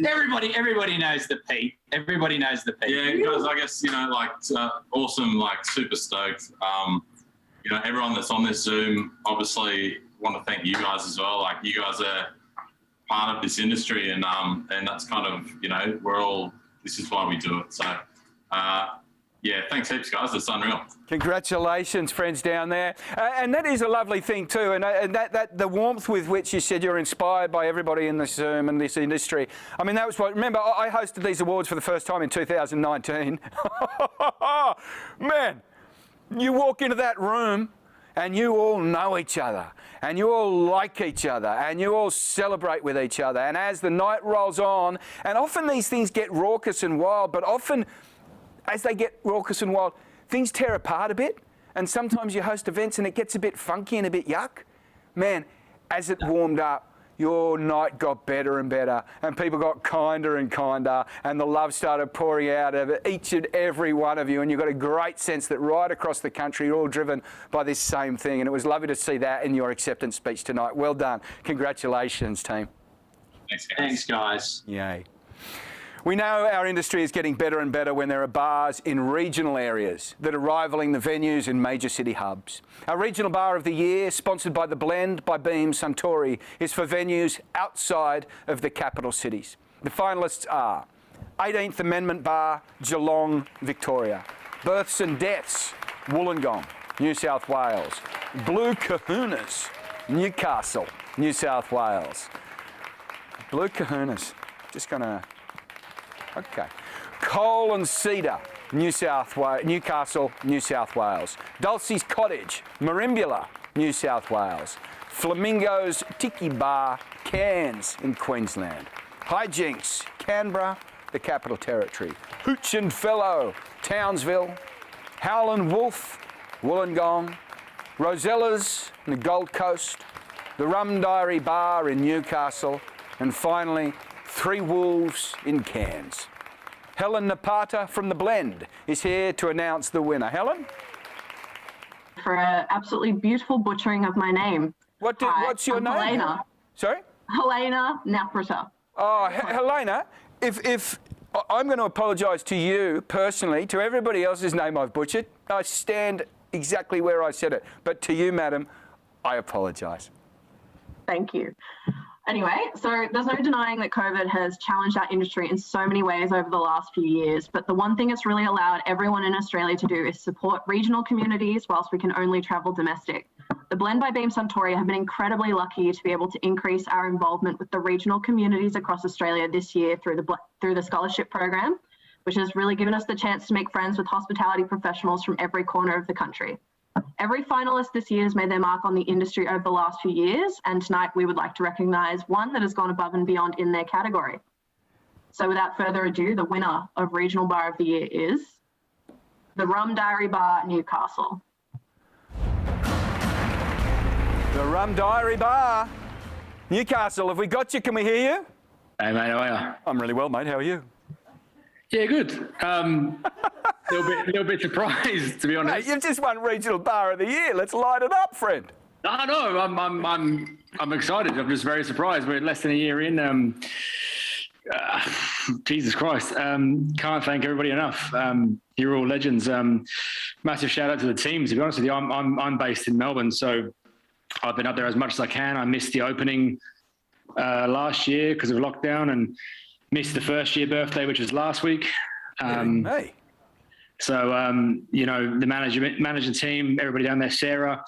Everybody knows the Pete. Everybody knows the Pete. Yeah, guys, I guess, you know, like, awesome, like, super stoked. You know, everyone that's on this Zoom, obviously want to thank you guys as well. Like, you guys are part of this industry, and that's kind of, you know, this is why we do it. So, yeah, thanks heaps, guys. It's unreal. Congratulations, friends down there. And that is a lovely thing too. And that the warmth with which you said you're inspired by everybody in this Zoom and this industry. I mean, that was what, remember, I hosted these awards for the first time in 2019. Man, you walk into that room and you all know each other, and you all like each other, and you all celebrate with each other. And as the night rolls on, and often these things get raucous and wild, but often as they get raucous and wild, things tear apart a bit, and sometimes you host events and it gets a bit funky and a bit yuck. Man, as it warmed up, your night got better and better, and people got kinder and kinder, and the love started pouring out of each and every one of you, and you got a great sense that right across the country, you're all driven by this same thing, and it was lovely to see that in your acceptance speech tonight. Well done. Congratulations, team. Thanks, guys. Yay. We know our industry is getting better and better when there are bars in regional areas that are rivaling the venues in major city hubs. Our Regional Bar of the Year, sponsored by The Blend by Beam Suntory, is for venues outside of the capital cities. The finalists are 18th Amendment Bar, Geelong, Victoria. Births and Deaths, Wollongong, New South Wales. Blue Kahunas, Newcastle, New South Wales. Blue Kahunas, just going to... Okay. Coal and Cedar, Newcastle, New South Wales. Dulcie's Cottage, Marimbula, New South Wales. Flamingo's Tiki Bar, Cairns in Queensland. Hijinks, Canberra, the Capital Territory. Hooch and Fellow, Townsville. Howlin' Wolf, Wollongong. Rosella's in the Gold Coast. The Rum Diary Bar in Newcastle. And finally, Three Wolves in Cairns. Helen Napata from The Blend is here to announce the winner. Helen? For an absolutely beautiful butchering of my name. What's your name? Helena. Sorry? Helena Naprata. Oh, Helena, if I'm going to apologise to you personally, to everybody else's name I've butchered. I stand exactly where I said it. But to you, madam, I apologise. Thank you. Anyway, so there's no denying that COVID has challenged our industry in so many ways over the last few years, but the one thing it's really allowed everyone in Australia to do is support regional communities whilst we can only travel domestic. The Blend by Beam Suntory have been incredibly lucky to be able to increase our involvement with the regional communities across Australia this year through the scholarship program, which has really given us the chance to make friends with hospitality professionals from every corner of the country. Every finalist this year has made their mark on the industry over the last few years, and tonight we would like to recognise one that has gone above and beyond in their category. So without further ado, the winner of Regional Bar of the Year is the Rum Diary Bar, Newcastle. The Rum Diary Bar, Newcastle. Have we got you? Can we hear you? Hey, mate, how are you? I'm really well, mate. How are you? Yeah, good. Little bit surprised, to be honest. Mate, you've just won Regional Bar of the Year. Let's light it up, friend. No, I'm excited. I'm just very surprised. We're less than a year in. Jesus Christ. Can't thank everybody enough. You're all legends. Massive shout out to the team. To be honest with you, I'm based in Melbourne, so I've been up there as much as I can. I missed the opening last year because of lockdown, and missed the first year birthday, which was last week. Hey. So, you know, the management team, everybody down there, Sarah,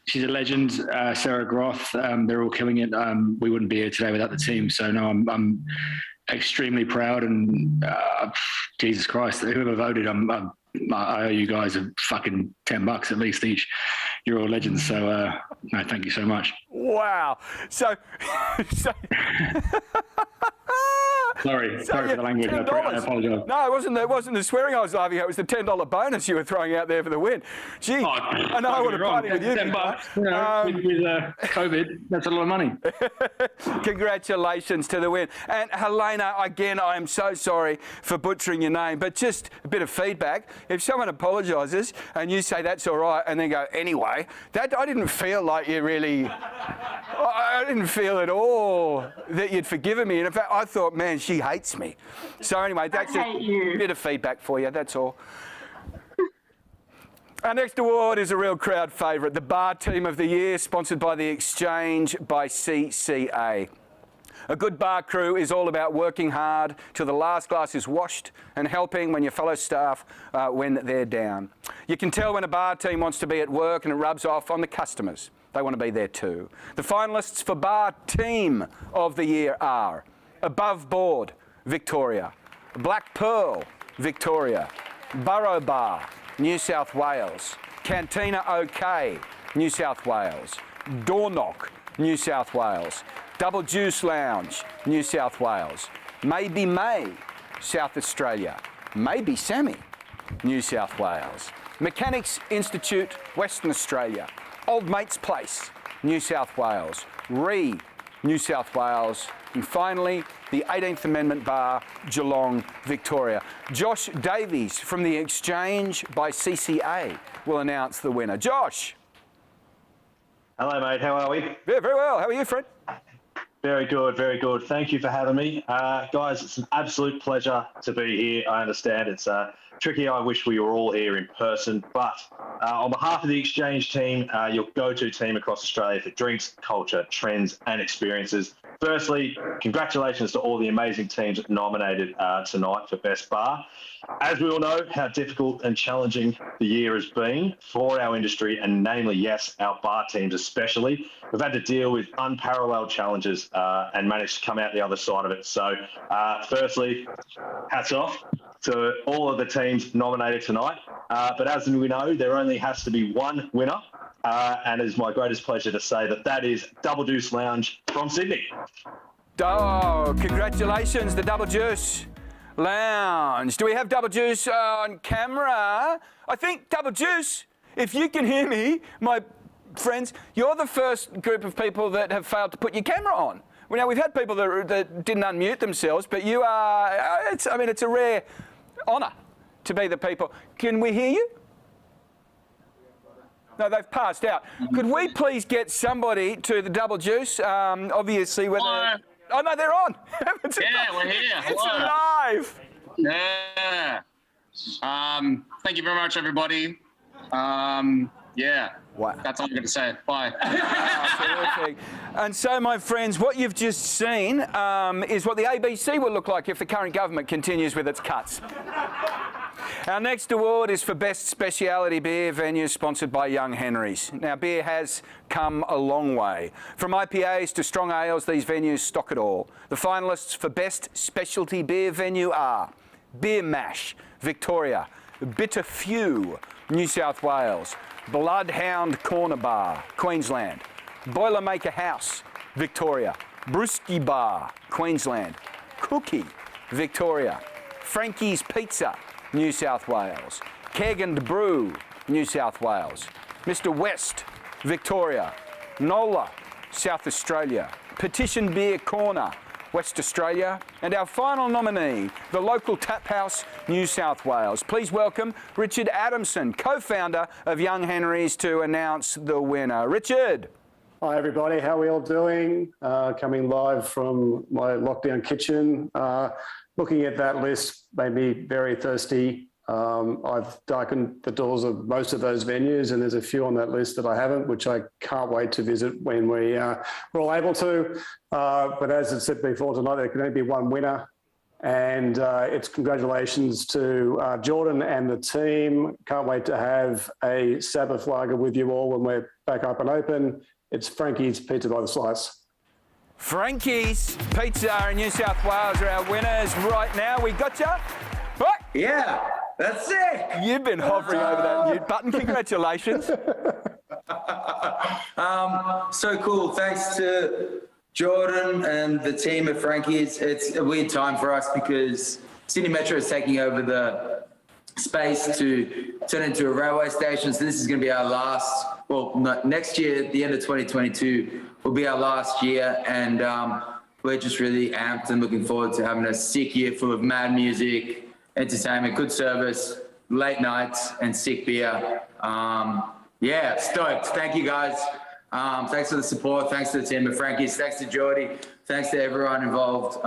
she's a legend, Sarah Groth, they're all killing it. We wouldn't be here today without the team. So, no, I'm extremely proud, and Jesus Christ, whoever voted, I owe you guys a fucking $10 at least each. You're all legends. So, no, thank you so much. Wow. So Sorry for the language. I apologise. No, it wasn't the swearing I was laughing at. It was the $10 bonus you were throwing out there for the win. Gee, I know I would have party with you. $10, you know, with COVID, that's a lot of money. Congratulations to the win. And Helena, again, I am so sorry for butchering your name, but just a bit of feedback. If someone apologises and you say that's all right and then go, anyway, that I didn't feel like you really, I didn't feel at all that you'd forgiven me. And in fact, I thought, man, she hates me. So anyway, that's just a bit of feedback for you, that's all. Our next award is a real crowd favourite, the Bar Team of the Year, sponsored by The Exchange by CCA. A good bar crew is all about working hard till the last glass is washed and helping when your fellow staff when they're down. You can tell when a bar team wants to be at work and it rubs off on the customers. They want to be there too. The finalists for Bar Team of the Year are Above Board, Victoria; Black Pearl, Victoria; Burrow Bar, New South Wales; Cantina OK, New South Wales; Door Knock, New South Wales; Double Juice Lounge, New South Wales; Maybe May, South Australia; Maybe Sammy, New South Wales; Mechanics Institute, Western Australia; Old Mate's Place, New South Wales; New South Wales; and finally, the 18th Amendment Bar, Geelong, Victoria. Josh Davies from The Exchange by CCA will announce the winner. Josh. Hello, mate. How are we? Yeah, very well. How are you, Fred? Very good, very good. Thank you for having me. Guys, it's an absolute pleasure to be here. I understand it's tricky. I wish we were all here in person. But on behalf of the Exchange team, your go-to team across Australia for drinks, culture, trends and experiences, firstly, congratulations to all the amazing teams nominated tonight for Best Bar. As we all know, how difficult and challenging the year has been for our industry, and namely, yes, our bar teams especially. We've had to deal with unparalleled challenges and managed to come out the other side of it. So, firstly, hats off to all of the teams nominated tonight. But as we know, there only has to be one winner. And it is my greatest pleasure to say that that is Double Juice Lounge from Sydney. Oh, congratulations, the Double Juice Lounge. Do we have Double Juice on camera? I think Double Juice, if you can hear me, my friends, you're the first group of people that have failed to put your camera on. Well, now, we've had people that didn't unmute themselves, but you are, it's a rare honour to be the people. Can we hear you? No, they've passed out. Could we please get somebody to the Double Juice? Obviously, whether... Oh, no, they're on. We're here. It's Hello. live. Yeah. Thank you very much, everybody. Yeah. Wow. That's all I'm going to say. Bye. Terrific. And so, my friends, what you've just seen is what the ABC will look like if the current government continues with its cuts. Our next award is for Best Speciality Beer Venue, sponsored by Young Henry's. Now, beer has come a long way. From IPAs to strong ales, these venues stock it all. The finalists for Best Specialty Beer Venue are Beer Mash, Victoria; Bitter Few, New South Wales; Bloodhound Corner Bar, Queensland; Boilermaker House, Victoria; Brewski Bar, Queensland; Cookie, Victoria; Frankie's Pizza, New South Wales; Keg and Brew, New South Wales; Mr. West, Victoria; Nola, South Australia; Petition Beer Corner, West Australia; and our final nominee, the local tap house, New South Wales. Please welcome Richard Adamson, co-founder of Young Henry's, to announce the winner. Richard. Hi everybody, how are we all doing? Coming live from my lockdown kitchen. Looking at that list made me very thirsty. I've darkened the doors of most of those venues, and there's a few on that list that I haven't, which I can't wait to visit when we're all able to. But as I said before tonight, there can only be one winner, and it's congratulations to Jordan and the team. Can't wait to have a Sabbath lager with you all when we're back up and open. It's Frankie's Pizza by the Slice. Frankie's Pizza in New South Wales are our winners right now. We got you. What? Yeah, that's sick. You've been hovering over that mute button. Congratulations. So cool. Thanks to Jordan and the team at Frankie's. It's a weird time for us because Sydney Metro is taking over the space to turn into a railway station. So this is going to be our last, well, next year, the end of 2022, will be our last year. And we're just really amped and looking forward to having a sick year full of mad music, entertainment, good service, late nights, and sick beer. Yeah, stoked. Thank you, guys. Thanks for the support. Thanks to the team at Frankie's. Thanks to Geordie. Thanks to everyone involved.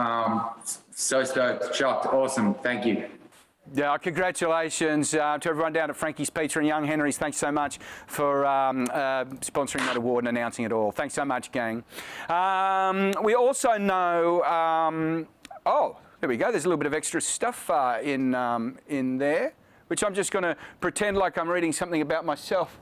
So stoked, shocked, awesome. Thank you. Yeah, congratulations to everyone down at Frankie's Pizza and Young Henry's. Thanks so much for sponsoring that award and announcing it all. Thanks so much, gang. We also know, oh, there we go. There's a little bit of extra stuff in there, which I'm just going to pretend like I'm reading something about myself.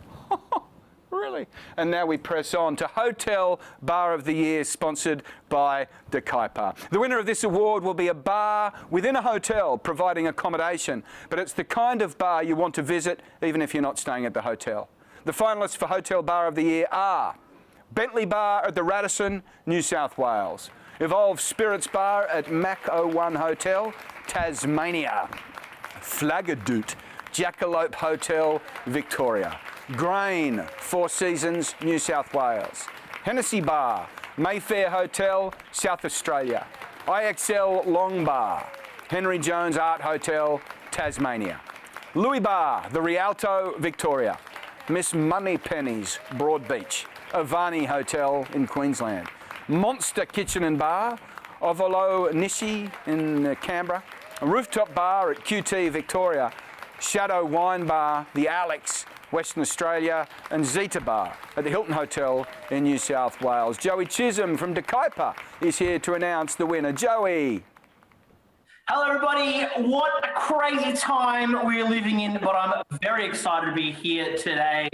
Really? And now we press on to Hotel Bar of the Year, sponsored by De Kuiper. The winner of this award will be a bar within a hotel providing accommodation, but it's the kind of bar you want to visit even if you're not staying at the hotel. The finalists for Hotel Bar of the Year are Bentley Bar at the Radisson, New South Wales, Evolve Spirits Bar at Mac 01 Hotel, Tasmania, Flagadoot Jackalope Hotel, Victoria, Grain, Four Seasons, New South Wales, Hennessy Bar, Mayfair Hotel, South Australia, IXL Long Bar, Henry Jones Art Hotel, Tasmania, Louis Bar, the Rialto, Victoria, Miss Moneypenny's, Broadbeach, Avani Hotel in Queensland, Monster Kitchen and Bar, Ovolo Nishi in Canberra, a Rooftop Bar at QT, Victoria, Shadow Wine Bar, the Alex, Western Australia, and Zeta Bar at the Hilton Hotel in New South Wales. Joey Chisholm from De Kuiper is here to announce the winner. Joey. Hello, everybody. What a crazy time we're living in, but I'm very excited to be here today.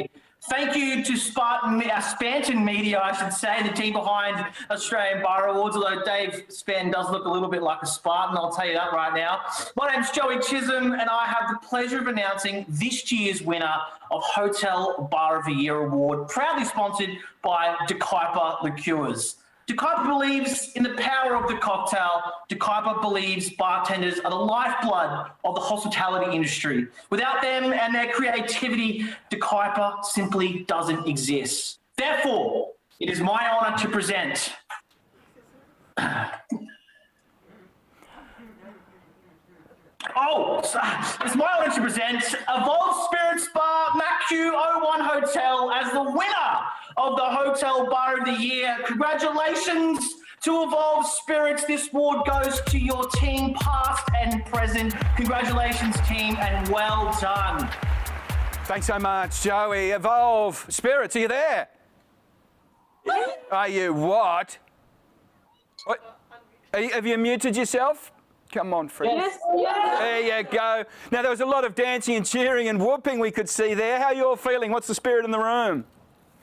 Thank you to Spanton Media, I should say, the team behind Australian Bar Awards, although Dave Spanton does look a little bit like a Spartan, I'll tell you that right now. My name's Joey Chisholm, and I have the pleasure of announcing this year's winner of Hotel Bar of the Year Award, proudly sponsored by De Kuiper Liqueurs. De Kuiper believes in the power of the cocktail. De Kuiper believes bartenders are the lifeblood of the hospitality industry. Without them and their creativity, De Kuiper simply doesn't exist. Therefore, it is my honour to present it's my honour to present Evolve Spirits Bar, Macu 01 Hotel as the winner of the Hotel Bar of the Year. Congratulations to Evolve Spirits. This award goes to your team, past and present. Congratulations, team, and well done. Thanks so much, Joey. Evolve Spirits, are you there? Are you what? Have you muted yourself? Come on, Fred. Yes. There you go. Now, there was a lot of dancing and cheering and whooping we could see there. How are you all feeling? What's the spirit in the room?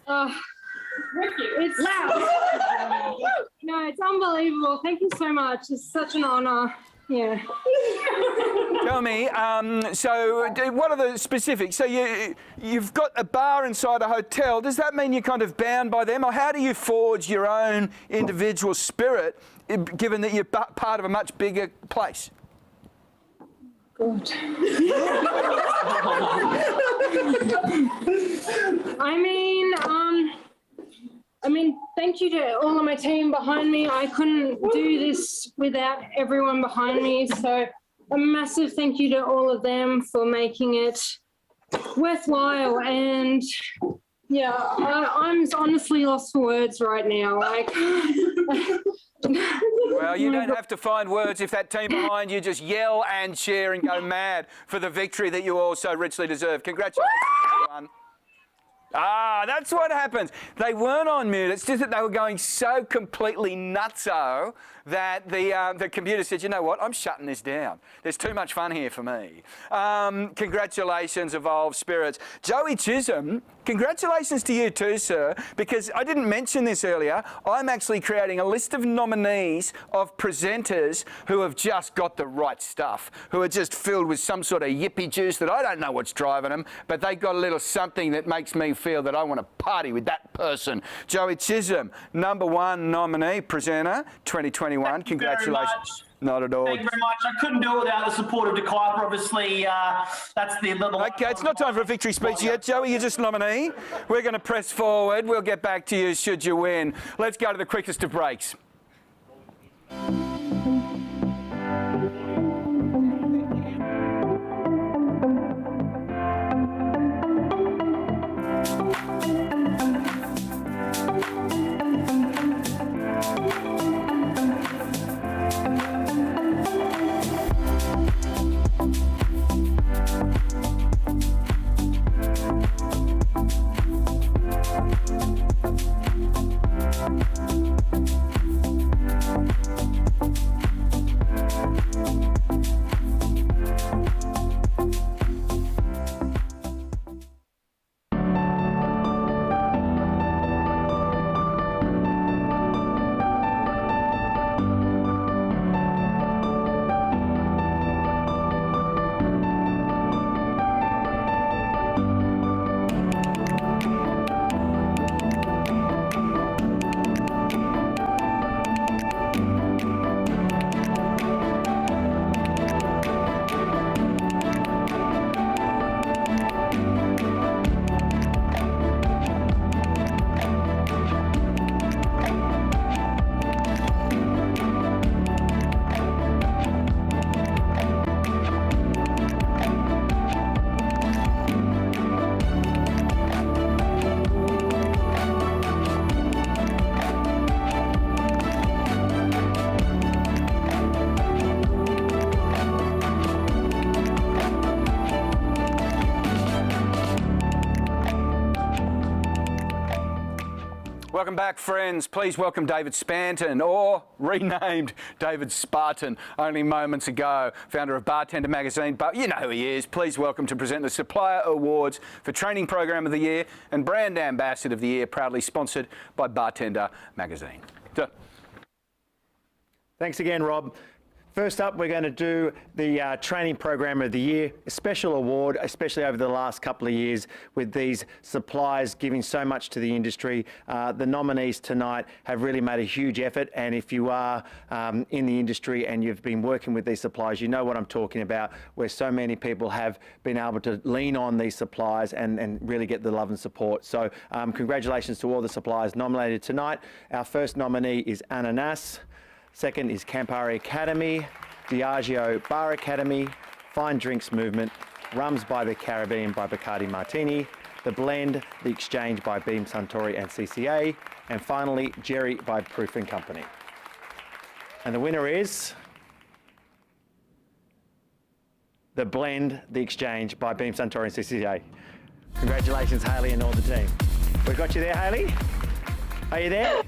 It's loud. No, it's unbelievable. Thank you so much. It's such an honour. Yeah. Tell me, so what are the specifics? So you've got a bar inside a hotel. Does that mean you're kind of bound by them? Or how do you forge your own individual spirit, given that you're part of a much bigger place? God. I mean, thank you to all of my team behind me. I couldn't do this without everyone behind me. So a massive thank you to all of them for making it worthwhile. And yeah, I'm honestly lost for words right now. Like, well, you don't have to find words if that team behind you just yell and cheer and go mad for the victory that you all so richly deserve. Congratulations, everyone. Ah, that's what happens. They weren't on mute. It's just that they were going so completely nutso that the computer said, you know what, I'm shutting this down. There's too much fun here for me. Congratulations, Evolved Spirits. Joey Chisholm, congratulations to you too, sir, because I didn't mention this earlier. I'm actually creating a list of nominees of presenters who have just got the right stuff, who are just filled with some sort of yippee juice that I don't know what's driving them, but they got a little something that makes me feel that I want to party with that person. Joey Chisholm, #1 nominee, presenter, 2021. Congratulations. Not at all. Thank you very much. I couldn't do it without the support of De Kuyper, obviously. That's the Okay, it's not time for a victory speech yet. Joey, you're just nominee. We're going to press forward. We'll get back to you should you win. Let's go to the quickest of breaks. Welcome back, friends. Please welcome David Spanton, or renamed David Spartan only moments ago, founder of Bartender magazine. But you know who he is. Please welcome to present the Supplier Awards for Training Program of the Year and Brand Ambassador of the Year, proudly sponsored by Bartender magazine. Thanks again, Rob. First up, we're going to do the Training Program of the Year, a special award, especially over the last couple of years with these suppliers giving so much to the industry. The nominees tonight have really made a huge effort, and if you are in the industry and you've been working with these suppliers, you know what I'm talking about, where so many people have been able to lean on these suppliers and really get the love and support. So congratulations to all the suppliers nominated tonight. Our first nominee is Ananas. Second is Campari Academy, Diageo Bar Academy, Fine Drinks Movement, Rums by the Caribbean by Bacardi Martini, The Blend, The Exchange by Beam Suntory and CCA, and finally Jerry by Proof & Company. And the winner is The Blend, The Exchange by Beam Suntory and CCA. Congratulations, Hayley, and all the team. We've got you there, Hayley? Are you there?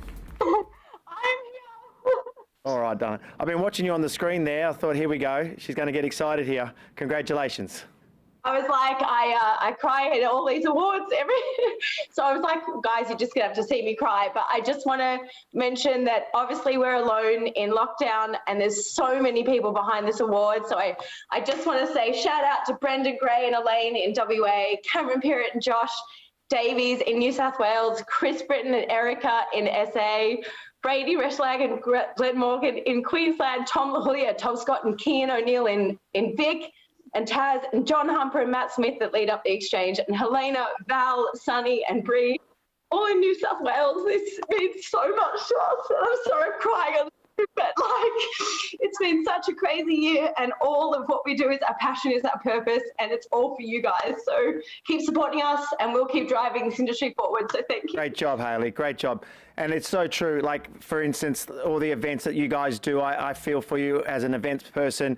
All right, darling. I've been watching you on the screen there. I thought, here we go. She's going to get excited here. Congratulations. I was like, I cry at all these awards so I was like, guys, you're just gonna have to see me cry. But I just want to mention that obviously we're alone in lockdown and there's so many people behind this award. So I just want to say shout out to Brendan Gray and Elaine in WA, Cameron Pearrett and Josh Davies in New South Wales, Chris Britton and Erica in SA, Brady Reschlag and Glenn Morgan in Queensland, Tom LaHulia, Tom Scott and Kian O'Neill in Vic, and Taz and John Humper and Matt Smith that lead up the exchange, and Helena, Val, Sunny and Bree, all in New South Wales. This means so much to us, and I'm sorry I'm crying on this, but it's been such a crazy year, and all of what we do is our passion, is our purpose, and it's all for you guys. So keep supporting us and we'll keep driving this industry forward. So thank you. Great job, Hayley. Great job. And it's so true. Like, for instance, all the events that you guys do, I feel for you as an events person,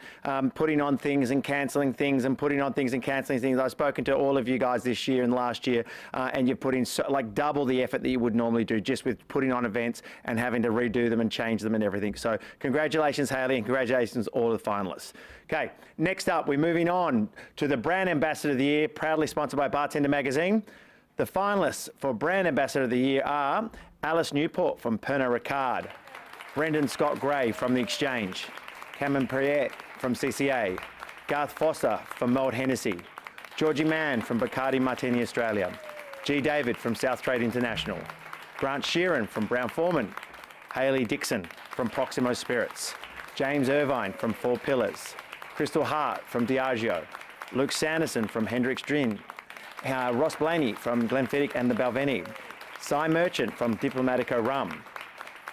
putting on things and cancelling things and putting on things and cancelling things. I've spoken to all of you guys this year and last year, and you've put in double the effort that you would normally do just with putting on events and having to redo them and change them and everything. everything. So congratulations, Hayley, and congratulations all the finalists. Okay, next up, we're moving on to the Brand Ambassador of the Year, proudly sponsored by Bartender Magazine. The finalists for Brand Ambassador of the Year are Alice Newport from Pernod Ricard, Brendan Scott Gray from The Exchange, Cameron Priet from CCA, Garth Foster from Moet Hennessy, Georgie Mann from Bacardi Martini Australia, G. David from South Trade International, Grant Sheeran from Brown Forman, Hayley Dixon from Proximo Spirits, James Irvine from Four Pillars, Crystal Hart from Diageo, Luke Sanderson from Hendricks Gin, Ross Blaney from Glenfiddich and the Balvenie, Cy Merchant from Diplomatico Rum,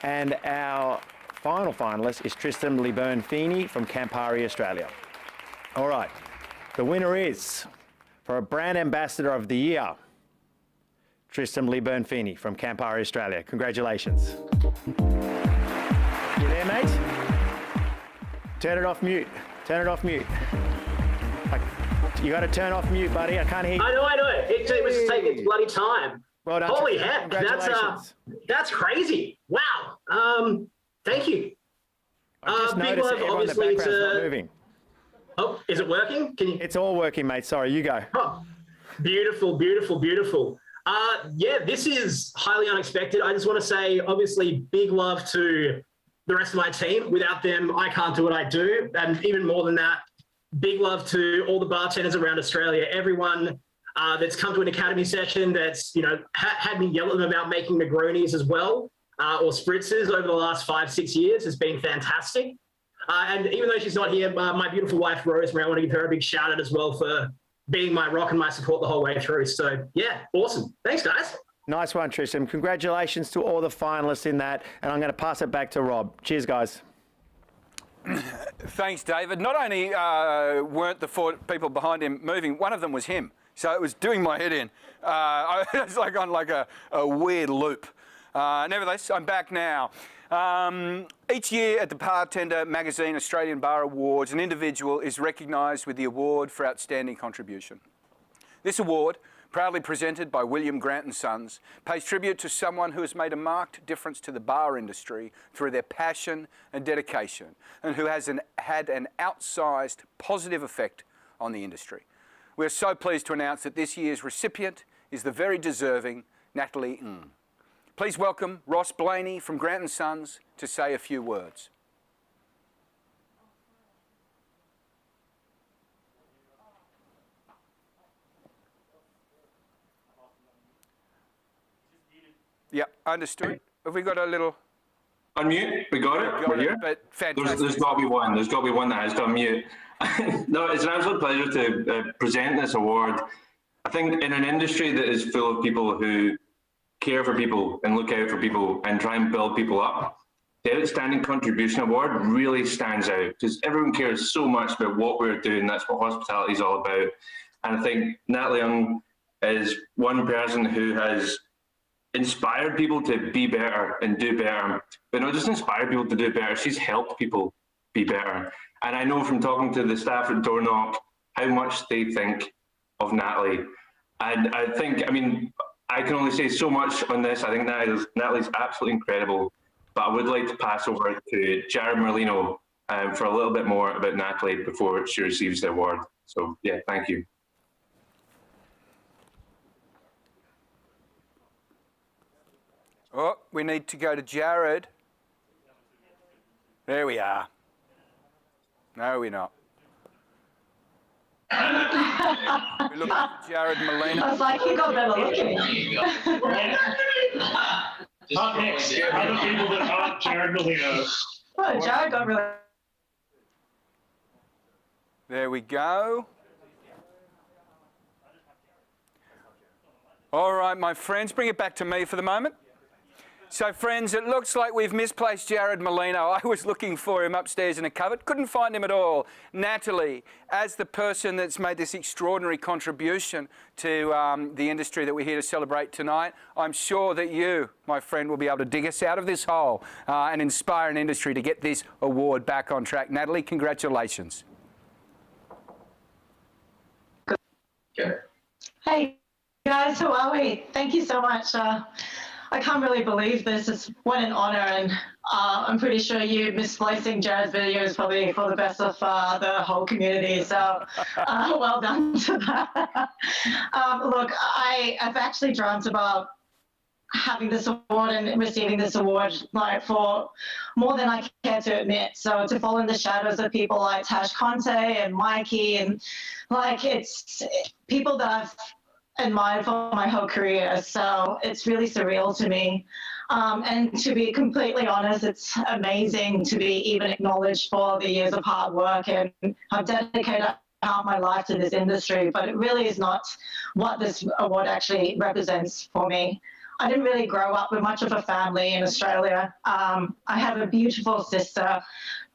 and our final finalist is Tristan Liburn Feeney from Campari Australia. All right, the winner is, for a Brand Ambassador of the Year, Tristan Liburn Feeney from Campari Australia. Congratulations. You there, mate? Turn it off mute. Turn it off mute. You got to turn off mute, buddy. I can't hear you. I know. It was taking its bloody time. Well done. Holy heck, Congratulations. crazy. Wow. Thank you. I just big noticed love, that everyone in the obviously, background's not moving. Oh, is it working? Can you? It's all working, mate. Sorry, you go. Oh, beautiful, beautiful, beautiful. Yeah, this is highly unexpected. I just want to say, obviously, big love to the rest of my team. Without them, I can't do what I do. And even more than that, big love to all the bartenders around Australia. Everyone that's come to an academy session that's, had me yell at them about making Negronis as well, or spritzers over the last 5-6 years has been fantastic. And even though she's not here, my beautiful wife, Rosemary, I want to give her a big shout out as well for being my rock and my support the whole way through. So yeah, awesome. Thanks, guys. Nice one, Tristan. Congratulations to all the finalists in that. And I'm going to pass it back to Rob. Cheers, guys. Thanks, David. Not only weren't the 4 people behind him moving, one of them was him. So it was doing my head in. It's like on like a weird loop. Nevertheless, I'm back now. Each year at the Bartender Magazine Australian Bar Awards, an individual is recognised with the award for outstanding contribution. This award, proudly presented by William Grant & Sons, pays tribute to someone who has made a marked difference to the bar industry through their passion and dedication, and who has had an outsized positive effect on the industry. We are so pleased to announce that this year's recipient is the very deserving Natalie Ng. Please welcome Ross Blaney from Grant & Sons to say a few words. Yeah, understood. Have we got a little... Unmute, we got it. We're here. But fantastic. There's got to be one. There's got to be one that has to unmute. No, it's an absolute pleasure to present this award. I think in an industry that is full of people who care for people and look out for people and try and build people up, the Outstanding Contribution Award really stands out because everyone cares so much about what we're doing. That's what hospitality is all about. And I think Natalie Young is one person who has inspired people to be better and do better, but not just inspired people to do better, she's helped people be better. And I know from talking to the staff at Doorknock how much they think of Natalie. And I think, I mean, I can only say so much on this. I think Natalie's absolutely incredible, but I would like to pass over to Jared Merlino for a little bit more about Natalie before she receives the award. So yeah, thank you. Oh, we need to go to Jared. There we are. No, we're not. We're looking at Jared Molina. I was like, you got better looking. Up next, other people that aren't Jared Molino. Oh, Jared got really... There we go. All right, my friends, bring it back to me for the moment. So, friends, it looks like we've misplaced Jared Molino. I was looking for him upstairs in a cupboard, couldn't find him at all. Natalie, as the person that's made this extraordinary contribution to the industry that we're here to celebrate tonight, I'm sure that you, my friend, will be able to dig us out of this hole and inspire an industry to get this award back on track. Natalie, congratulations. Hey, guys, how are we? Thank you so much. I can't really believe this. It's what an honor, and I'm pretty sure you misplacing Jared's video is probably for the best of the whole community. So well done to that. Look, I've actually dreamt about having this award and receiving this award like for more than I care to admit. So to fall in the shadows of people like Tash Conte and Mikey, and like it's people that I've admired for my whole career. So it's really surreal to me. And to be completely honest, it's amazing to be even acknowledged for the years of hard work, and I've dedicated half my life to this industry, but it really is not what this award actually represents for me. I didn't really grow up with much of a family in Australia. I have a beautiful sister,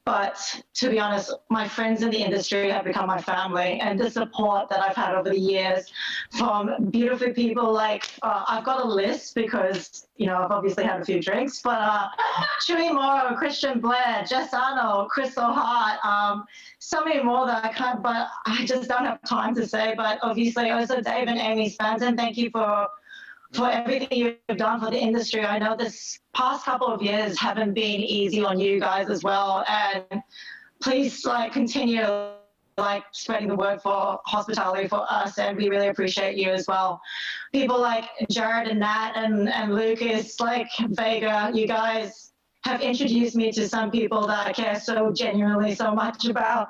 but to be honest, my friends in the industry have become my family, and the support that I've had over the years from beautiful people like, I've got a list because, you know, I've obviously had a few drinks, but Chewy Morrow, Christian Blair, Jess Arnold, Crystal Hart, so many more that I can't, but I just don't have time to say. But obviously also Dave and Amy Spanton, thank you for everything you've done for the industry. I know this past couple of years haven't been easy on you guys as well, and please like continue like spreading the word for hospitality for us, and we really appreciate you as well. People like Jared and Nat and Lucas, like Vega, you guys have introduced me to some people that I care so genuinely so much about.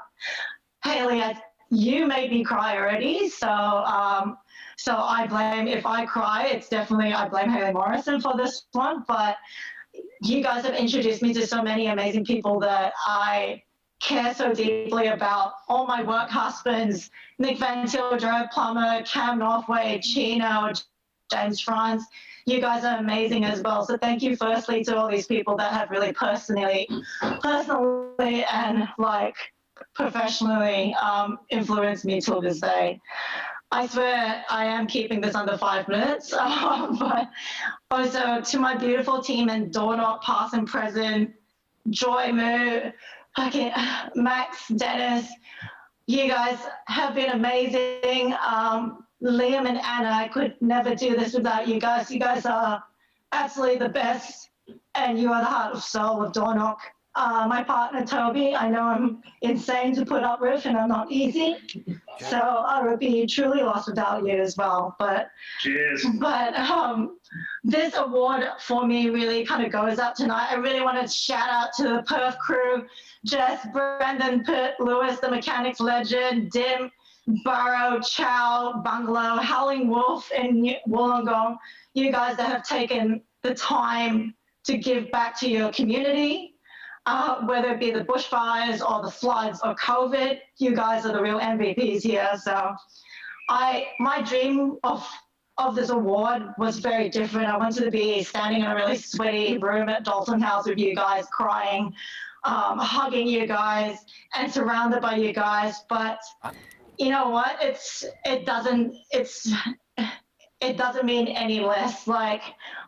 Haley, you made me cry already, so I blame, if I cry, it's definitely, I blame Haley Morrison for this one, but you guys have introduced me to so many amazing people that I care so deeply about. All my work husbands, Nick Van Til, Joe Plummer, Cam Northway, Chino, James Franz, you guys are amazing as well. So thank you firstly to all these people that have really personally and like professionally influenced me till this day. I swear I am keeping this under 5 minutes, but also to my beautiful team in Dornoch, past and present, Joy, Moo, Max, Dennis, you guys have been amazing. Liam and Anna, I could never do this without you guys. You guys are absolutely the best, and you are the heart and soul of Dornoch. My partner, Toby, I know I'm insane to put up with, and I'm not easy. So I would be truly lost without you as well. But cheers. But this award for me really kind of goes up tonight. I really want to shout out to the Perth crew, Jess, Brendan, Pitt, Lewis, the mechanics legend, Dim, Burrow, Chow, Bungalow, Howling Wolf, and Wollongong. You guys that have taken the time to give back to your community. Whether it be the bushfires or the floods or COVID, you guys are the real MVPs here. So my dream of this award was very different. I wanted to be standing in a really sweaty room at Dalton House with you guys, crying, hugging you guys, and surrounded by you guys. But you know what? It doesn't mean any less. Like,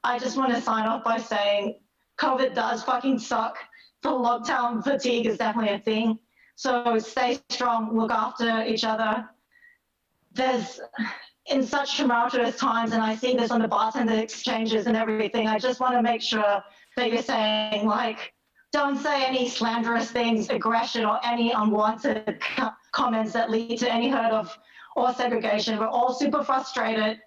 I just want to sign off by saying COVID does fucking suck. The lockdown fatigue is definitely a thing. So stay strong, look after each other. There's, in such tumultuous times, and I see this on the bartender exchanges and everything, I just want to make sure that you're saying, like, don't say any slanderous things, aggression, or any unwanted comments that lead to any hurt of or segregation. We're all super frustrated.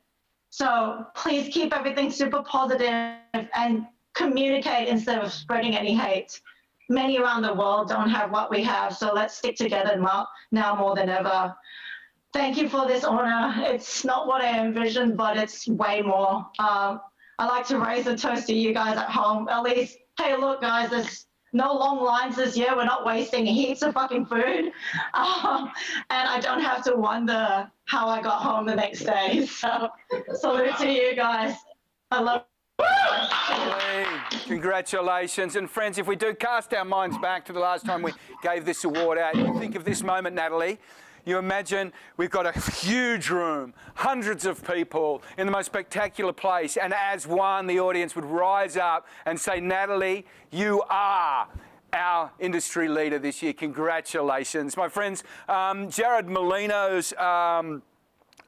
So please keep everything super positive and communicate instead of spreading any hate. Many around the world don't have what we have, so let's stick together now more than ever. Thank you for this honor. It's not what I envisioned, but it's way more. I like to raise a toast to you guys at home. At least, hey, look, guys, there's no long lines this year. We're not wasting heaps of fucking food. And I don't have to wonder how I got home the next day. So salute to you guys. I love Congratulations. And friends, if we do cast our minds back to the last time we gave this award out, you think of this moment, Natalie. You imagine we've got a huge room, hundreds of people in the most spectacular place, and as one, the audience would rise up and say, Natalie, you are our industry leader this year. Congratulations. My friends, Jared Molino's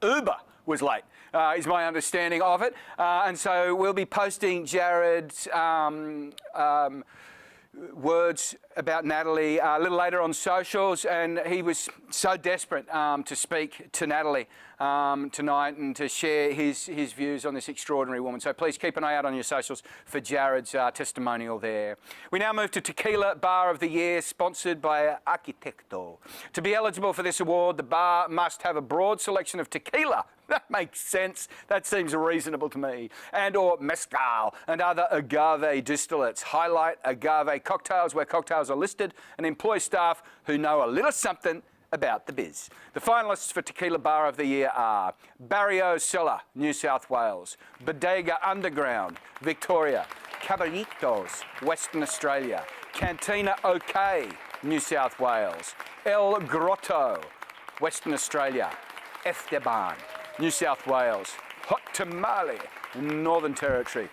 Uber was late. is my understanding of it. And so we'll be posting Jared's words about Natalie a little later on socials, and he was so desperate to speak to Natalie tonight and to share his views on this extraordinary woman. So please keep an eye out on your socials for Jared's testimonial there. We now move to Tequila Bar of the Year, sponsored by Arquitecto. To be eligible for this award, the bar must have a broad selection of tequila. That makes sense. That seems reasonable to me. And or mezcal and other agave distillates. Highlight agave cocktails where cocktails are listed and employ staff who know a little something about the biz. The finalists for Tequila Bar of the Year are Barrio Cellar, New South Wales, Bodega Underground, Victoria, Caballitos, Western Australia, Cantina OK, New South Wales, El Grotto, Western Australia, Esteban, New South Wales, Hot Tamale, Northern Territory,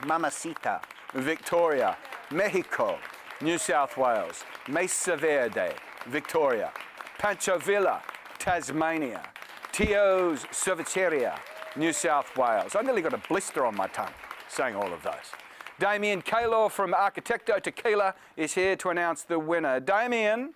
Mamacita, Victoria, Mexico, New South Wales, Mesa Verde, Victoria, Pancho Villa, Tasmania, Tio's Cerveceria, New South Wales. I nearly got a blister on my tongue saying all of those. Damien Kaylor from Arquitecto Tequila is here to announce the winner. Damien.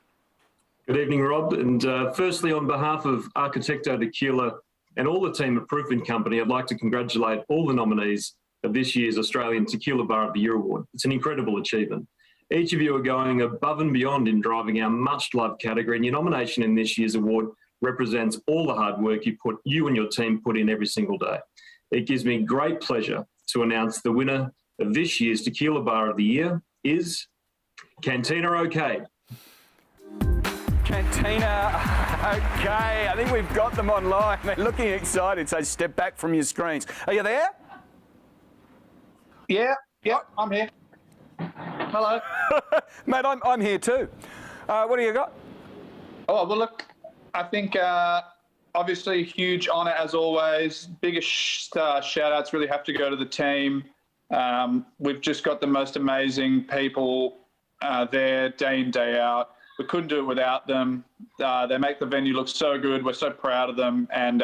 Good evening, Rob. And firstly, on behalf of Arquitecto Tequila and all the team at Proof & Company, I'd like to congratulate all the nominees of this year's Australian Tequila Bar of the Year Award. It's an incredible achievement. Each of you are going above and beyond in driving our much-loved category, and your nomination in this year's award represents all the hard work you and your team put in every single day. It gives me great pleasure to announce the winner of this year's Tequila Bar of the Year is Cantina OK. Cantina OK. I think we've got them online. They're looking excited, so step back from your screens. Are you there? Yeah, I'm here. Hello. Mate, I'm here too. What do you got? Oh, well, look, I think obviously huge honour as always. Biggest shout-outs really have to go to the team. We've just got the most amazing people there day in, day out. We couldn't do it without them. They make the venue look so good. We're so proud of them and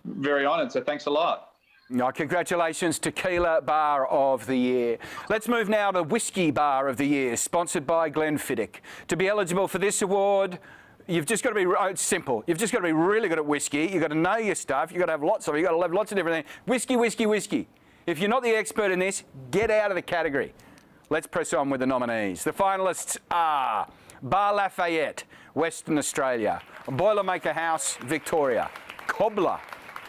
very honoured, so thanks a lot. No, congratulations, Tequila Bar of the Year. Let's move now to Whiskey Bar of the Year, sponsored by Glenfiddich. To be eligible for this award, you've just got to be, it's simple, you've just got to be really good at whiskey. You've got to know your stuff. You've got to have lots of it. You've got to have lots of different things. Whiskey, whiskey, whiskey. If you're not the expert in this, get out of the category. Let's press on with the nominees. The finalists are Bar Lafayette, Western Australia, Boilermaker House, Victoria, Cobbler,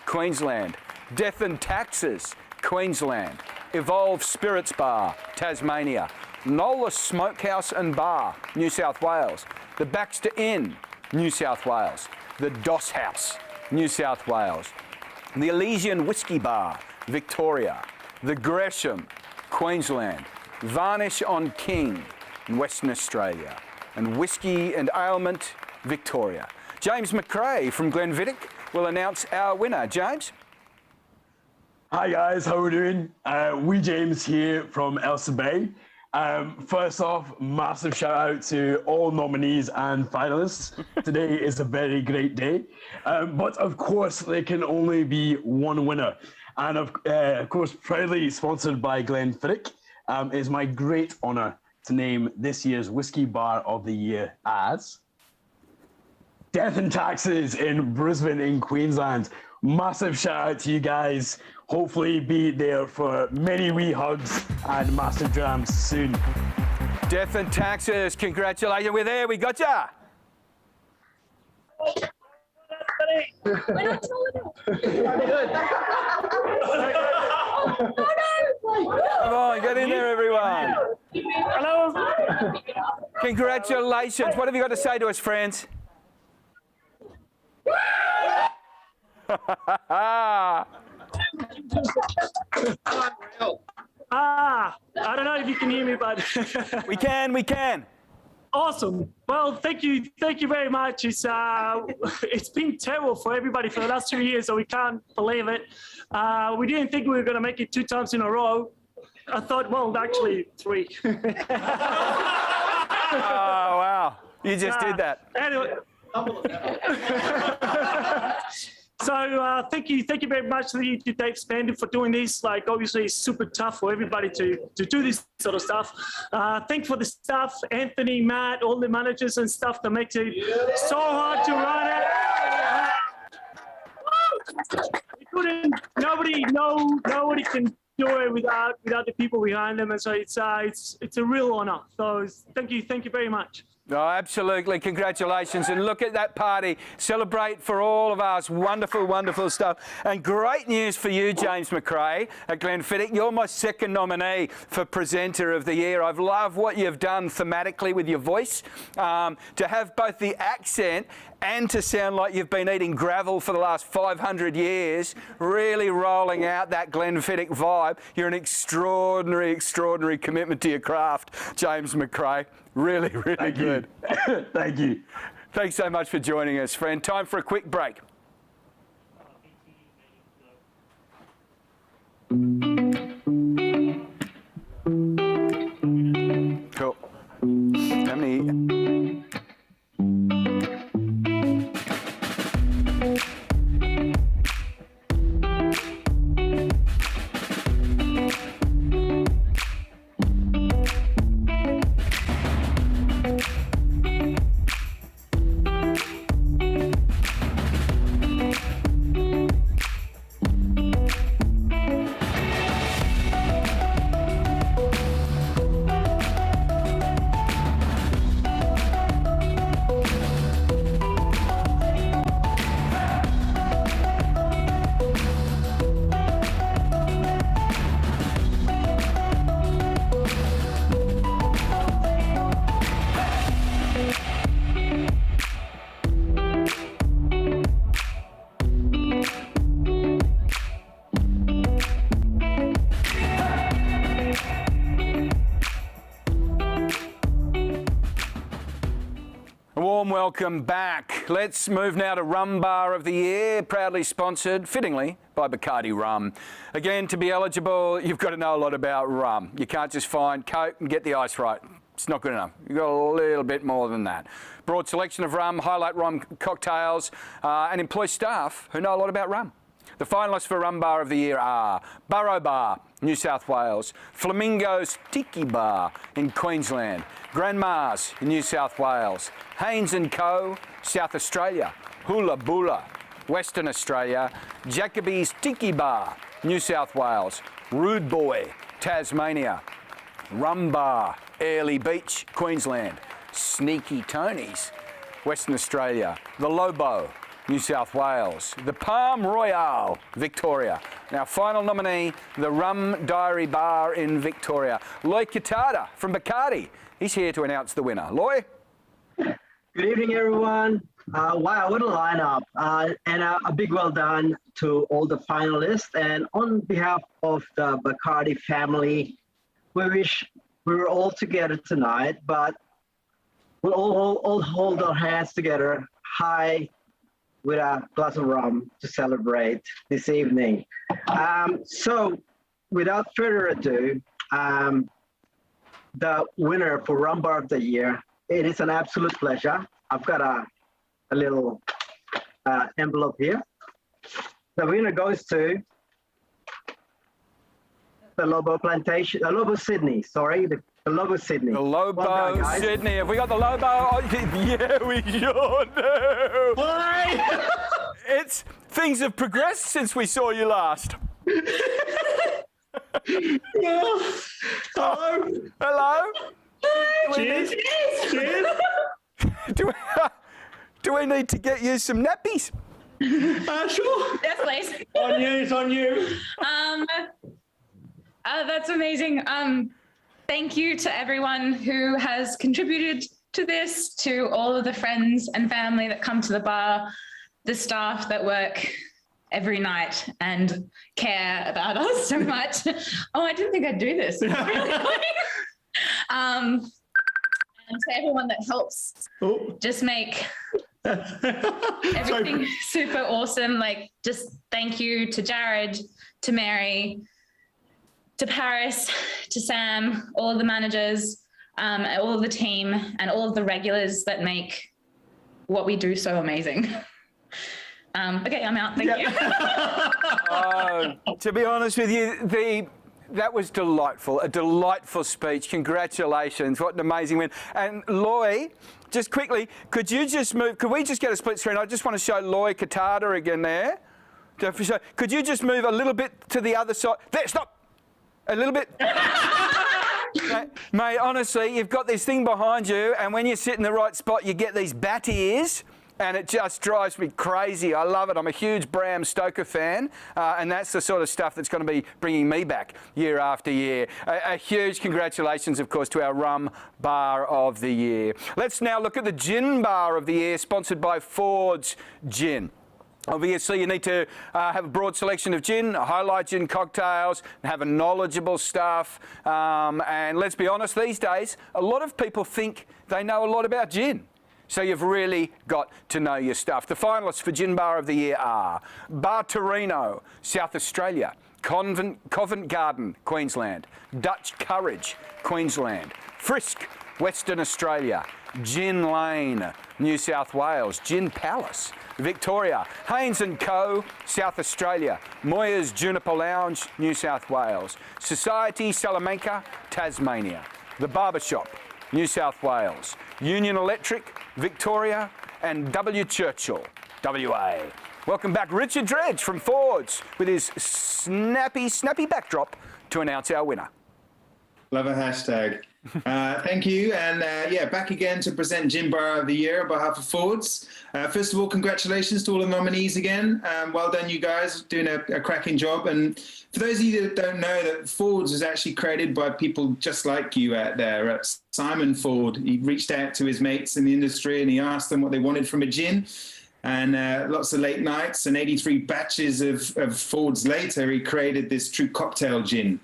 Queensland, Death and Taxes, Queensland, Evolve Spirits Bar, Tasmania, Nola Smokehouse and Bar, New South Wales, the Baxter Inn, New South Wales, the Doss House, New South Wales, the Elysian Whiskey Bar, Victoria, the Gresham, Queensland, Varnish on King, in Western Australia, and Whiskey and Ailment, Victoria. James McRae from Glenfiddich will announce our winner. James? Hi guys, how are we doing? We James here from Elsa Bay. First off, massive shout out to all nominees and finalists. Today is a very great day, but of course there can only be one winner. And of course, proudly sponsored by Glenfiddich, it is my great honour to name this year's Whiskey Bar of the Year as Death and Taxes in Brisbane in Queensland. Massive shout out to you guys. Hopefully be there for many wee hugs and massive drams soon. Death and Taxes, congratulations. We're there, we got ya. Come on, get in there, everyone. Hello. Congratulations. What have you got to say to us, friends? I don't know if you can hear me, but we can. Awesome. Well, thank you very much. It's been terrible for everybody for the last 2 years, so we can't believe it. We didn't think we were going to make it 2 times in a row. I thought, well, actually 3. Oh wow! You just did that. Anyway. So thank you very much to Dave Spandy for doing this. Like, obviously, it's super tough for everybody to do this sort of stuff. Thanks for the staff, Anthony, Matt, all the managers and stuff that makes it so hard to run it. Nobody can do it without the people behind them, and so it's a real honor. So thank you very much. Oh, absolutely. Congratulations. And look at that party. Celebrate for all of us. Wonderful, wonderful stuff. And great news for you, James McRae at Glenfiddich. You're my second nominee for Presenter of the Year. I've loved what you've done thematically with your voice. To have both the accent and to sound like you've been eating gravel for the last 500 years, really rolling out that Glenfiddich vibe. You're an extraordinary, extraordinary commitment to your craft, James McRae. Really, really good. Thank you. Thanks so much for joining us, friend. Time for a quick break. Cool. How many? Welcome back. Let's move now to Rum Bar of the Year, proudly sponsored, fittingly, by Bacardi Rum. Again, to be eligible, you've got to know a lot about rum. You can't just find Coke and get the ice right. It's not good enough. You've got a little bit more than that. Broad selection of rum, highlight rum cocktails, and employ staff who know a lot about rum. The finalists for Rum Bar of the Year are Burrow Bar, New South Wales, Flamingo's Tiki Bar in Queensland, Grandma's in New South Wales, Haynes & Co, South Australia, Hula Bula, Western Australia, Jacoby's Tiki Bar, New South Wales, Rude Boy, Tasmania, Rum Bar, Airlie Beach, Queensland, Sneaky Tony's, Western Australia, The Lobo, New South Wales, the Palm Royale, Victoria. Now, final nominee, the Rum Diary Bar in Victoria. Loy Kitada from Bacardi. He's here to announce the winner. Loy? Good evening, everyone. Wow, what a lineup. And a big well done to all the finalists. And on behalf of the Bacardi family, we wish we were all together tonight, but we'll all hold our hands together high with a glass of rum to celebrate this evening. So without further ado, the winner for Rum Bar of the Year, it is an absolute pleasure. I've got a little envelope here. The winner goes to the Lobo Plantation, the Lobo Sydney, sorry, the Lobo Sydney. The Lobo Sydney. Have we got the Lobo? Oh, yeah, we sure do. Why? It's things have progressed since we saw you last. Hello. Hello. Cheers. Cheers. Do we need to get you some nappies? Sure. Yes, please. On you. It's on you. That's amazing. Thank you to everyone who has contributed to this, to all of the friends and family that come to the bar, the staff that work every night and care about us so much. Oh, I didn't think I'd do this. And to everyone that helps just make everything super awesome. Like, just thank you to Jared, to Mary, to Paris, to Sam, all of the managers, all of the team, and all of the regulars that make what we do so amazing. Okay, I'm out. Thank you. To be honest with you, that was delightful. A delightful speech. Congratulations. What an amazing win. And Loy, just quickly, could we just get a split screen? I just want to show Loy Katada again there. Could you just move a little bit to the other side? There, stop. A little bit. Mate, honestly, you've got this thing behind you, and when you sit in the right spot, you get these bat ears, and it just drives me crazy. I love it. I'm a huge Bram Stoker fan, and that's the sort of stuff that's going to be bringing me back year after year. A huge congratulations, of course, to our Rum Bar of the Year. Let's now look at the Gin Bar of the Year, sponsored by Ford's Gin. Obviously, you need to have a broad selection of gin, highlight gin cocktails, and have a knowledgeable staff. And let's be honest, these days, a lot of people think they know a lot about gin. So you've really got to know your stuff. The finalists for Gin Bar of the Year are Bar Torino, South Australia, Covent Garden, Queensland, Dutch Courage, Queensland, Frisk, Western Australia, Gin Lane, New South Wales, Gin Palace, Victoria, Haynes & Co, South Australia, Moyers Juniper Lounge, New South Wales, Society Salamanca, Tasmania, The Barbershop, New South Wales, Union Electric, Victoria, and W Churchill, WA. Welcome back, Richard Dredge from Ford's with his snappy backdrop to announce our winner. Love a hashtag. Thank you, and yeah, back again to present Gin Bar of the Year on behalf of Ford's. First of all, congratulations to all the nominees again. Well done, you guys, doing a cracking job. And for those of you that don't know, that Ford's was actually created by people just like you out there. Simon Ford, he reached out to his mates in the industry and he asked them what they wanted from a gin. And lots of late nights and 83 batches of Ford's later, he created this true cocktail gin.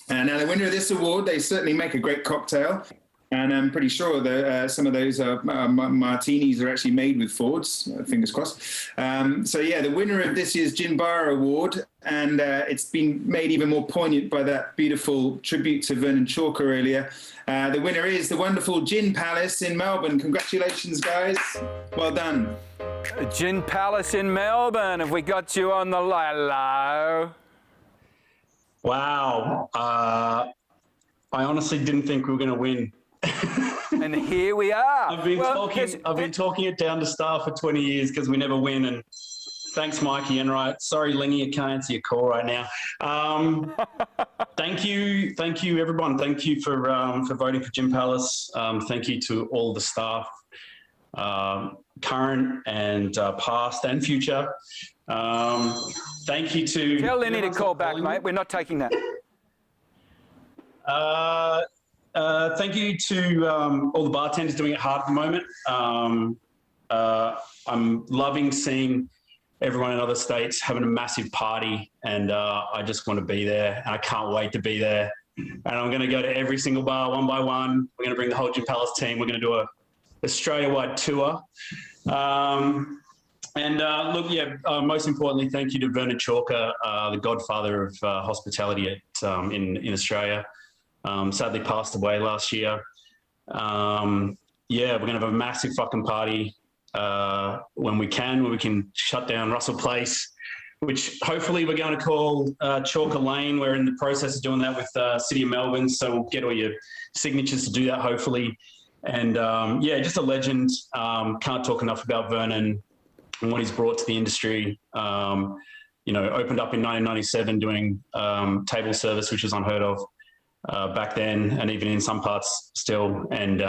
And now the winner of this award, they certainly make a great cocktail. And I'm pretty sure that some of those martinis are actually made with Ford's, fingers crossed. So yeah, the winner of this year's Gin Bar Award, and it's been made even more poignant by that beautiful tribute to Vernon Chalker earlier. The winner is the wonderful Gin Palace in Melbourne. Congratulations, guys. Well done. Gin Palace in Melbourne. Have we got you on the hello? Wow. I honestly didn't think we were going to win. And here we are. I've been talking it down to staff for 20 years because we never win. And thanks, Mikey Enright. Sorry, Lingy, I can't answer your call right now. Thank you, everyone. Thank you for voting for Gin Palace. Thank you to all the staff, current and past and future. Thank you to... Tell Lenny to call back, mate. We're not taking that. Thank you to all the bartenders doing it hard at the moment. I'm loving seeing everyone in other states having a massive party, and I just want to be there, and I can't wait to be there. And I'm going to go to every single bar one by one. We're going to bring the whole Gin Palace team. We're going to do a Australia-wide tour. Most importantly, thank you to Vernon Chalker, the godfather of hospitality in Australia. Sadly passed away last year. We're going to have a massive fucking party when we can shut down Russell Place, which hopefully we're going to call Chalker Lane. We're in the process of doing that with City of Melbourne, so we'll get all your signatures to do that, hopefully. And just a legend. Can't talk enough about Vernon and what he's brought to the industry. Opened up in 1997 doing table service, which was unheard of back then, and even in some parts still. And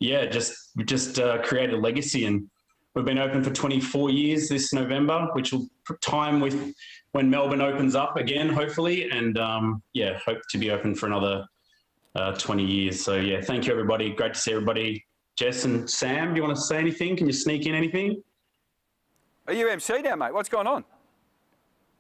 just created a legacy. And we've been open for 24 years this November, which will time with when Melbourne opens up again, hopefully. And hope to be open for another 20 years. So yeah, thank you, everybody. Great to see everybody. Jess and Sam, do you want to say anything? Can you sneak in anything? Are you MC now, mate? What's going on?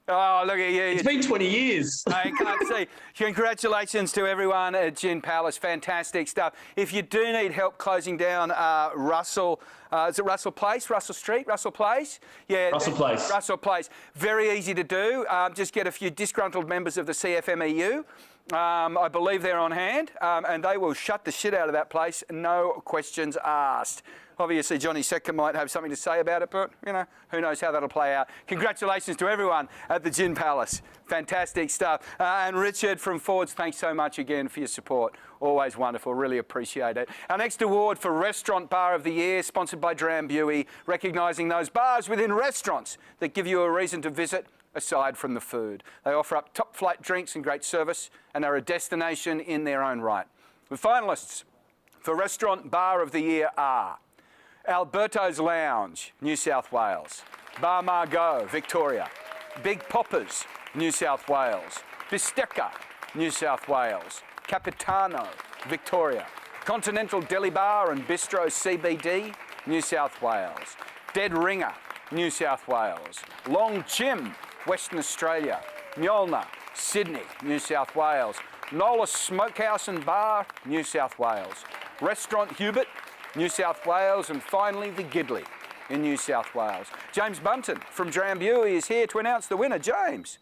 Oh, look at you. It's been 20 years. I can't see. Congratulations to everyone at Gin Palace. Fantastic stuff. If you do need help closing down Russell, Is it Russell Place, Russell Street, Russell Place? Yeah, Russell Place. Russell Place. Very easy to do. Just get a few disgruntled members of the CFMEU. I believe they're on hand, and they will shut the shit out of that place, no questions asked. Obviously, Johnny Setka might have something to say about it, but, you know, who knows how that'll play out. Congratulations to everyone at the Gin Palace. Fantastic stuff. And Richard from Fords, thanks so much again for your support. Always wonderful. Really appreciate it. Our next award for Restaurant Bar of the Year, sponsored by Drambuie, recognising those bars within restaurants that give you a reason to visit aside from the food. They offer up top-flight drinks and great service, and are a destination in their own right. The finalists for Restaurant Bar of the Year are Alberto's Lounge, New South Wales; Bar Margot, Victoria; Big Poppers, New South Wales; Bisteca, New South Wales; Capitano, Victoria; Continental Deli Bar and Bistro CBD, New South Wales; Dead Ringer, New South Wales; Long Chim, Western Australia; Mjolnir, Sydney, New South Wales; Nola Smokehouse and Bar, New South Wales; Restaurant Hubert, New South Wales; and finally the Gidley in New South Wales. James Bunton from Drambuie is here to announce the winner. James.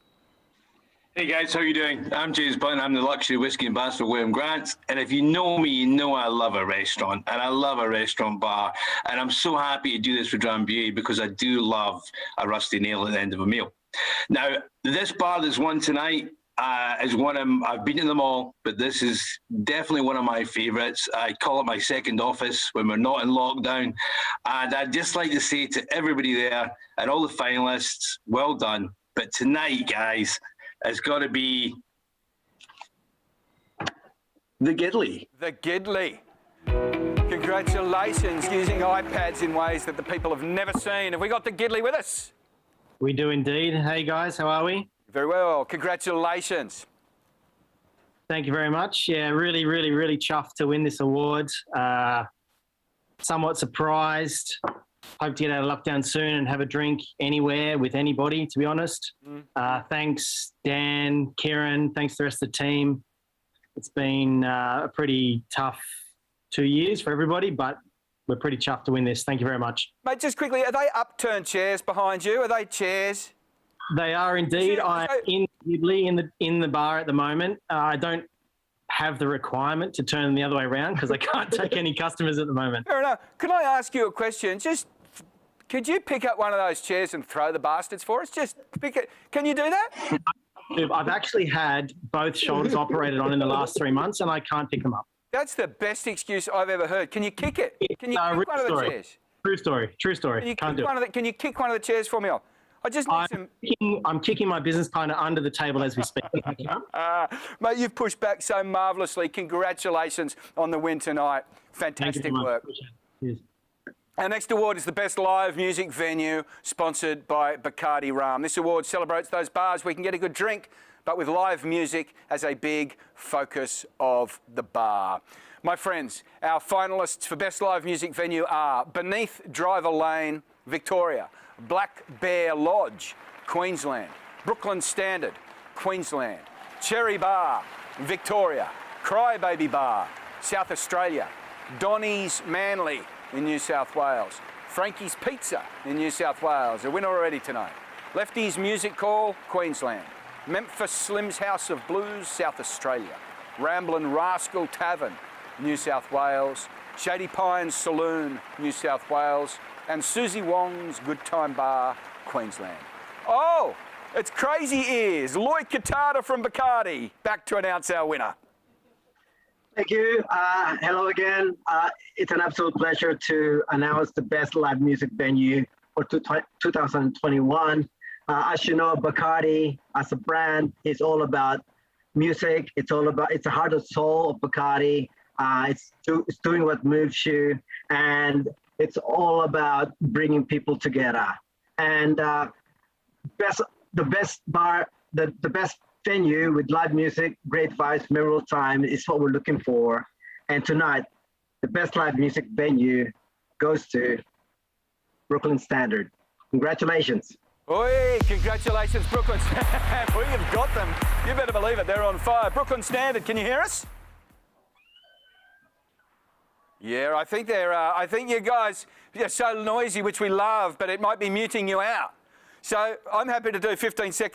Hey guys, how are you doing? I'm James Bunton. I'm the luxury whiskey ambassador for William Grant. And if you know me, you know I love a restaurant, and I love a restaurant bar. And I'm so happy to do this for Drambuie because I do love a rusty nail at the end of a meal. Now, this bar that's won tonight is one I've been to them all, but this is definitely one of my favourites. I call it my second office when we're not in lockdown. And I'd just like to say to everybody there and all the finalists, well done. But tonight, guys, it's got to be the Gidley. The Gidley. Congratulations, using iPads in ways that the people have never seen. Have we got the Gidley with us? We do indeed. Hey guys, how are we? Very well. Congratulations. Thank you very much. Yeah, really, really, really chuffed to win this award. Somewhat surprised. Hope to get out of lockdown soon and have a drink anywhere with anybody, to be honest. Thanks, Dan, Kieran. Thanks to the rest of the team. It's been a pretty tough 2 years for everybody, but we're pretty chuffed to win this. Thank you very much. Mate, just quickly, are they upturned chairs behind you? Are they chairs? They are indeed. I'm in the bar at the moment. I don't have the requirement to turn them the other way around because I can't take any customers at the moment. Fair enough. Can I ask you a question? Just, could you pick up one of those chairs and throw the bastards for us? Just pick it. Can you do that? I've actually had both shoulders operated on in the last 3 months and I can't pick them up. That's the best excuse I've ever heard. Can you kick it? Can you kick one of the chairs? True story. True story. Can you kick one of the chairs for me off? I just need I'm kicking my business partner under the table as we speak. Mate, you've pushed back so marvellously. Congratulations on the win tonight. Fantastic work. Cheers. Our next award is the Best Live Music Venue, sponsored by Bacardi Rum. This award celebrates those bars where you can get a good drink, but with live music as a big focus of the bar. My friends, our finalists for Best Live Music Venue are Beneath Driver Lane, Victoria; Black Bear Lodge, Queensland; Brooklyn Standard, Queensland; Cherry Bar, Victoria; Crybaby Bar, South Australia; Donny's Manly in New South Wales; Frankie's Pizza in New South Wales, a winner already tonight; Lefty's Music Hall, Queensland; Memphis Slim's House of Blues, South Australia; Ramblin' Rascal Tavern, New South Wales; Shady Pines Saloon, New South Wales; and Susie Wong's Good Time Bar, Queensland. Oh, it's Crazy Ears, Lloyd Katada from Bacardi, back to announce our winner. Thank you. Hello again. It's an absolute pleasure to announce the Best Live Music Venue for 2021. As you know, Bacardi as a brand is all about music. It's the heart and soul of Bacardi. It's doing what moves you, and it's all about bringing people together. And the best venue with live music, great vibes, memorable time is what we're looking for. And tonight, the best live music venue goes to Brooklyn Standard. Congratulations. Oi, congratulations, Brooklyn Standard. We have got them. You better believe it. They're on fire. Brooklyn Standard, can you hear us? Yeah, I think I think you guys are so noisy, which we love, but it might be muting you out. So I'm happy to do 15 seconds.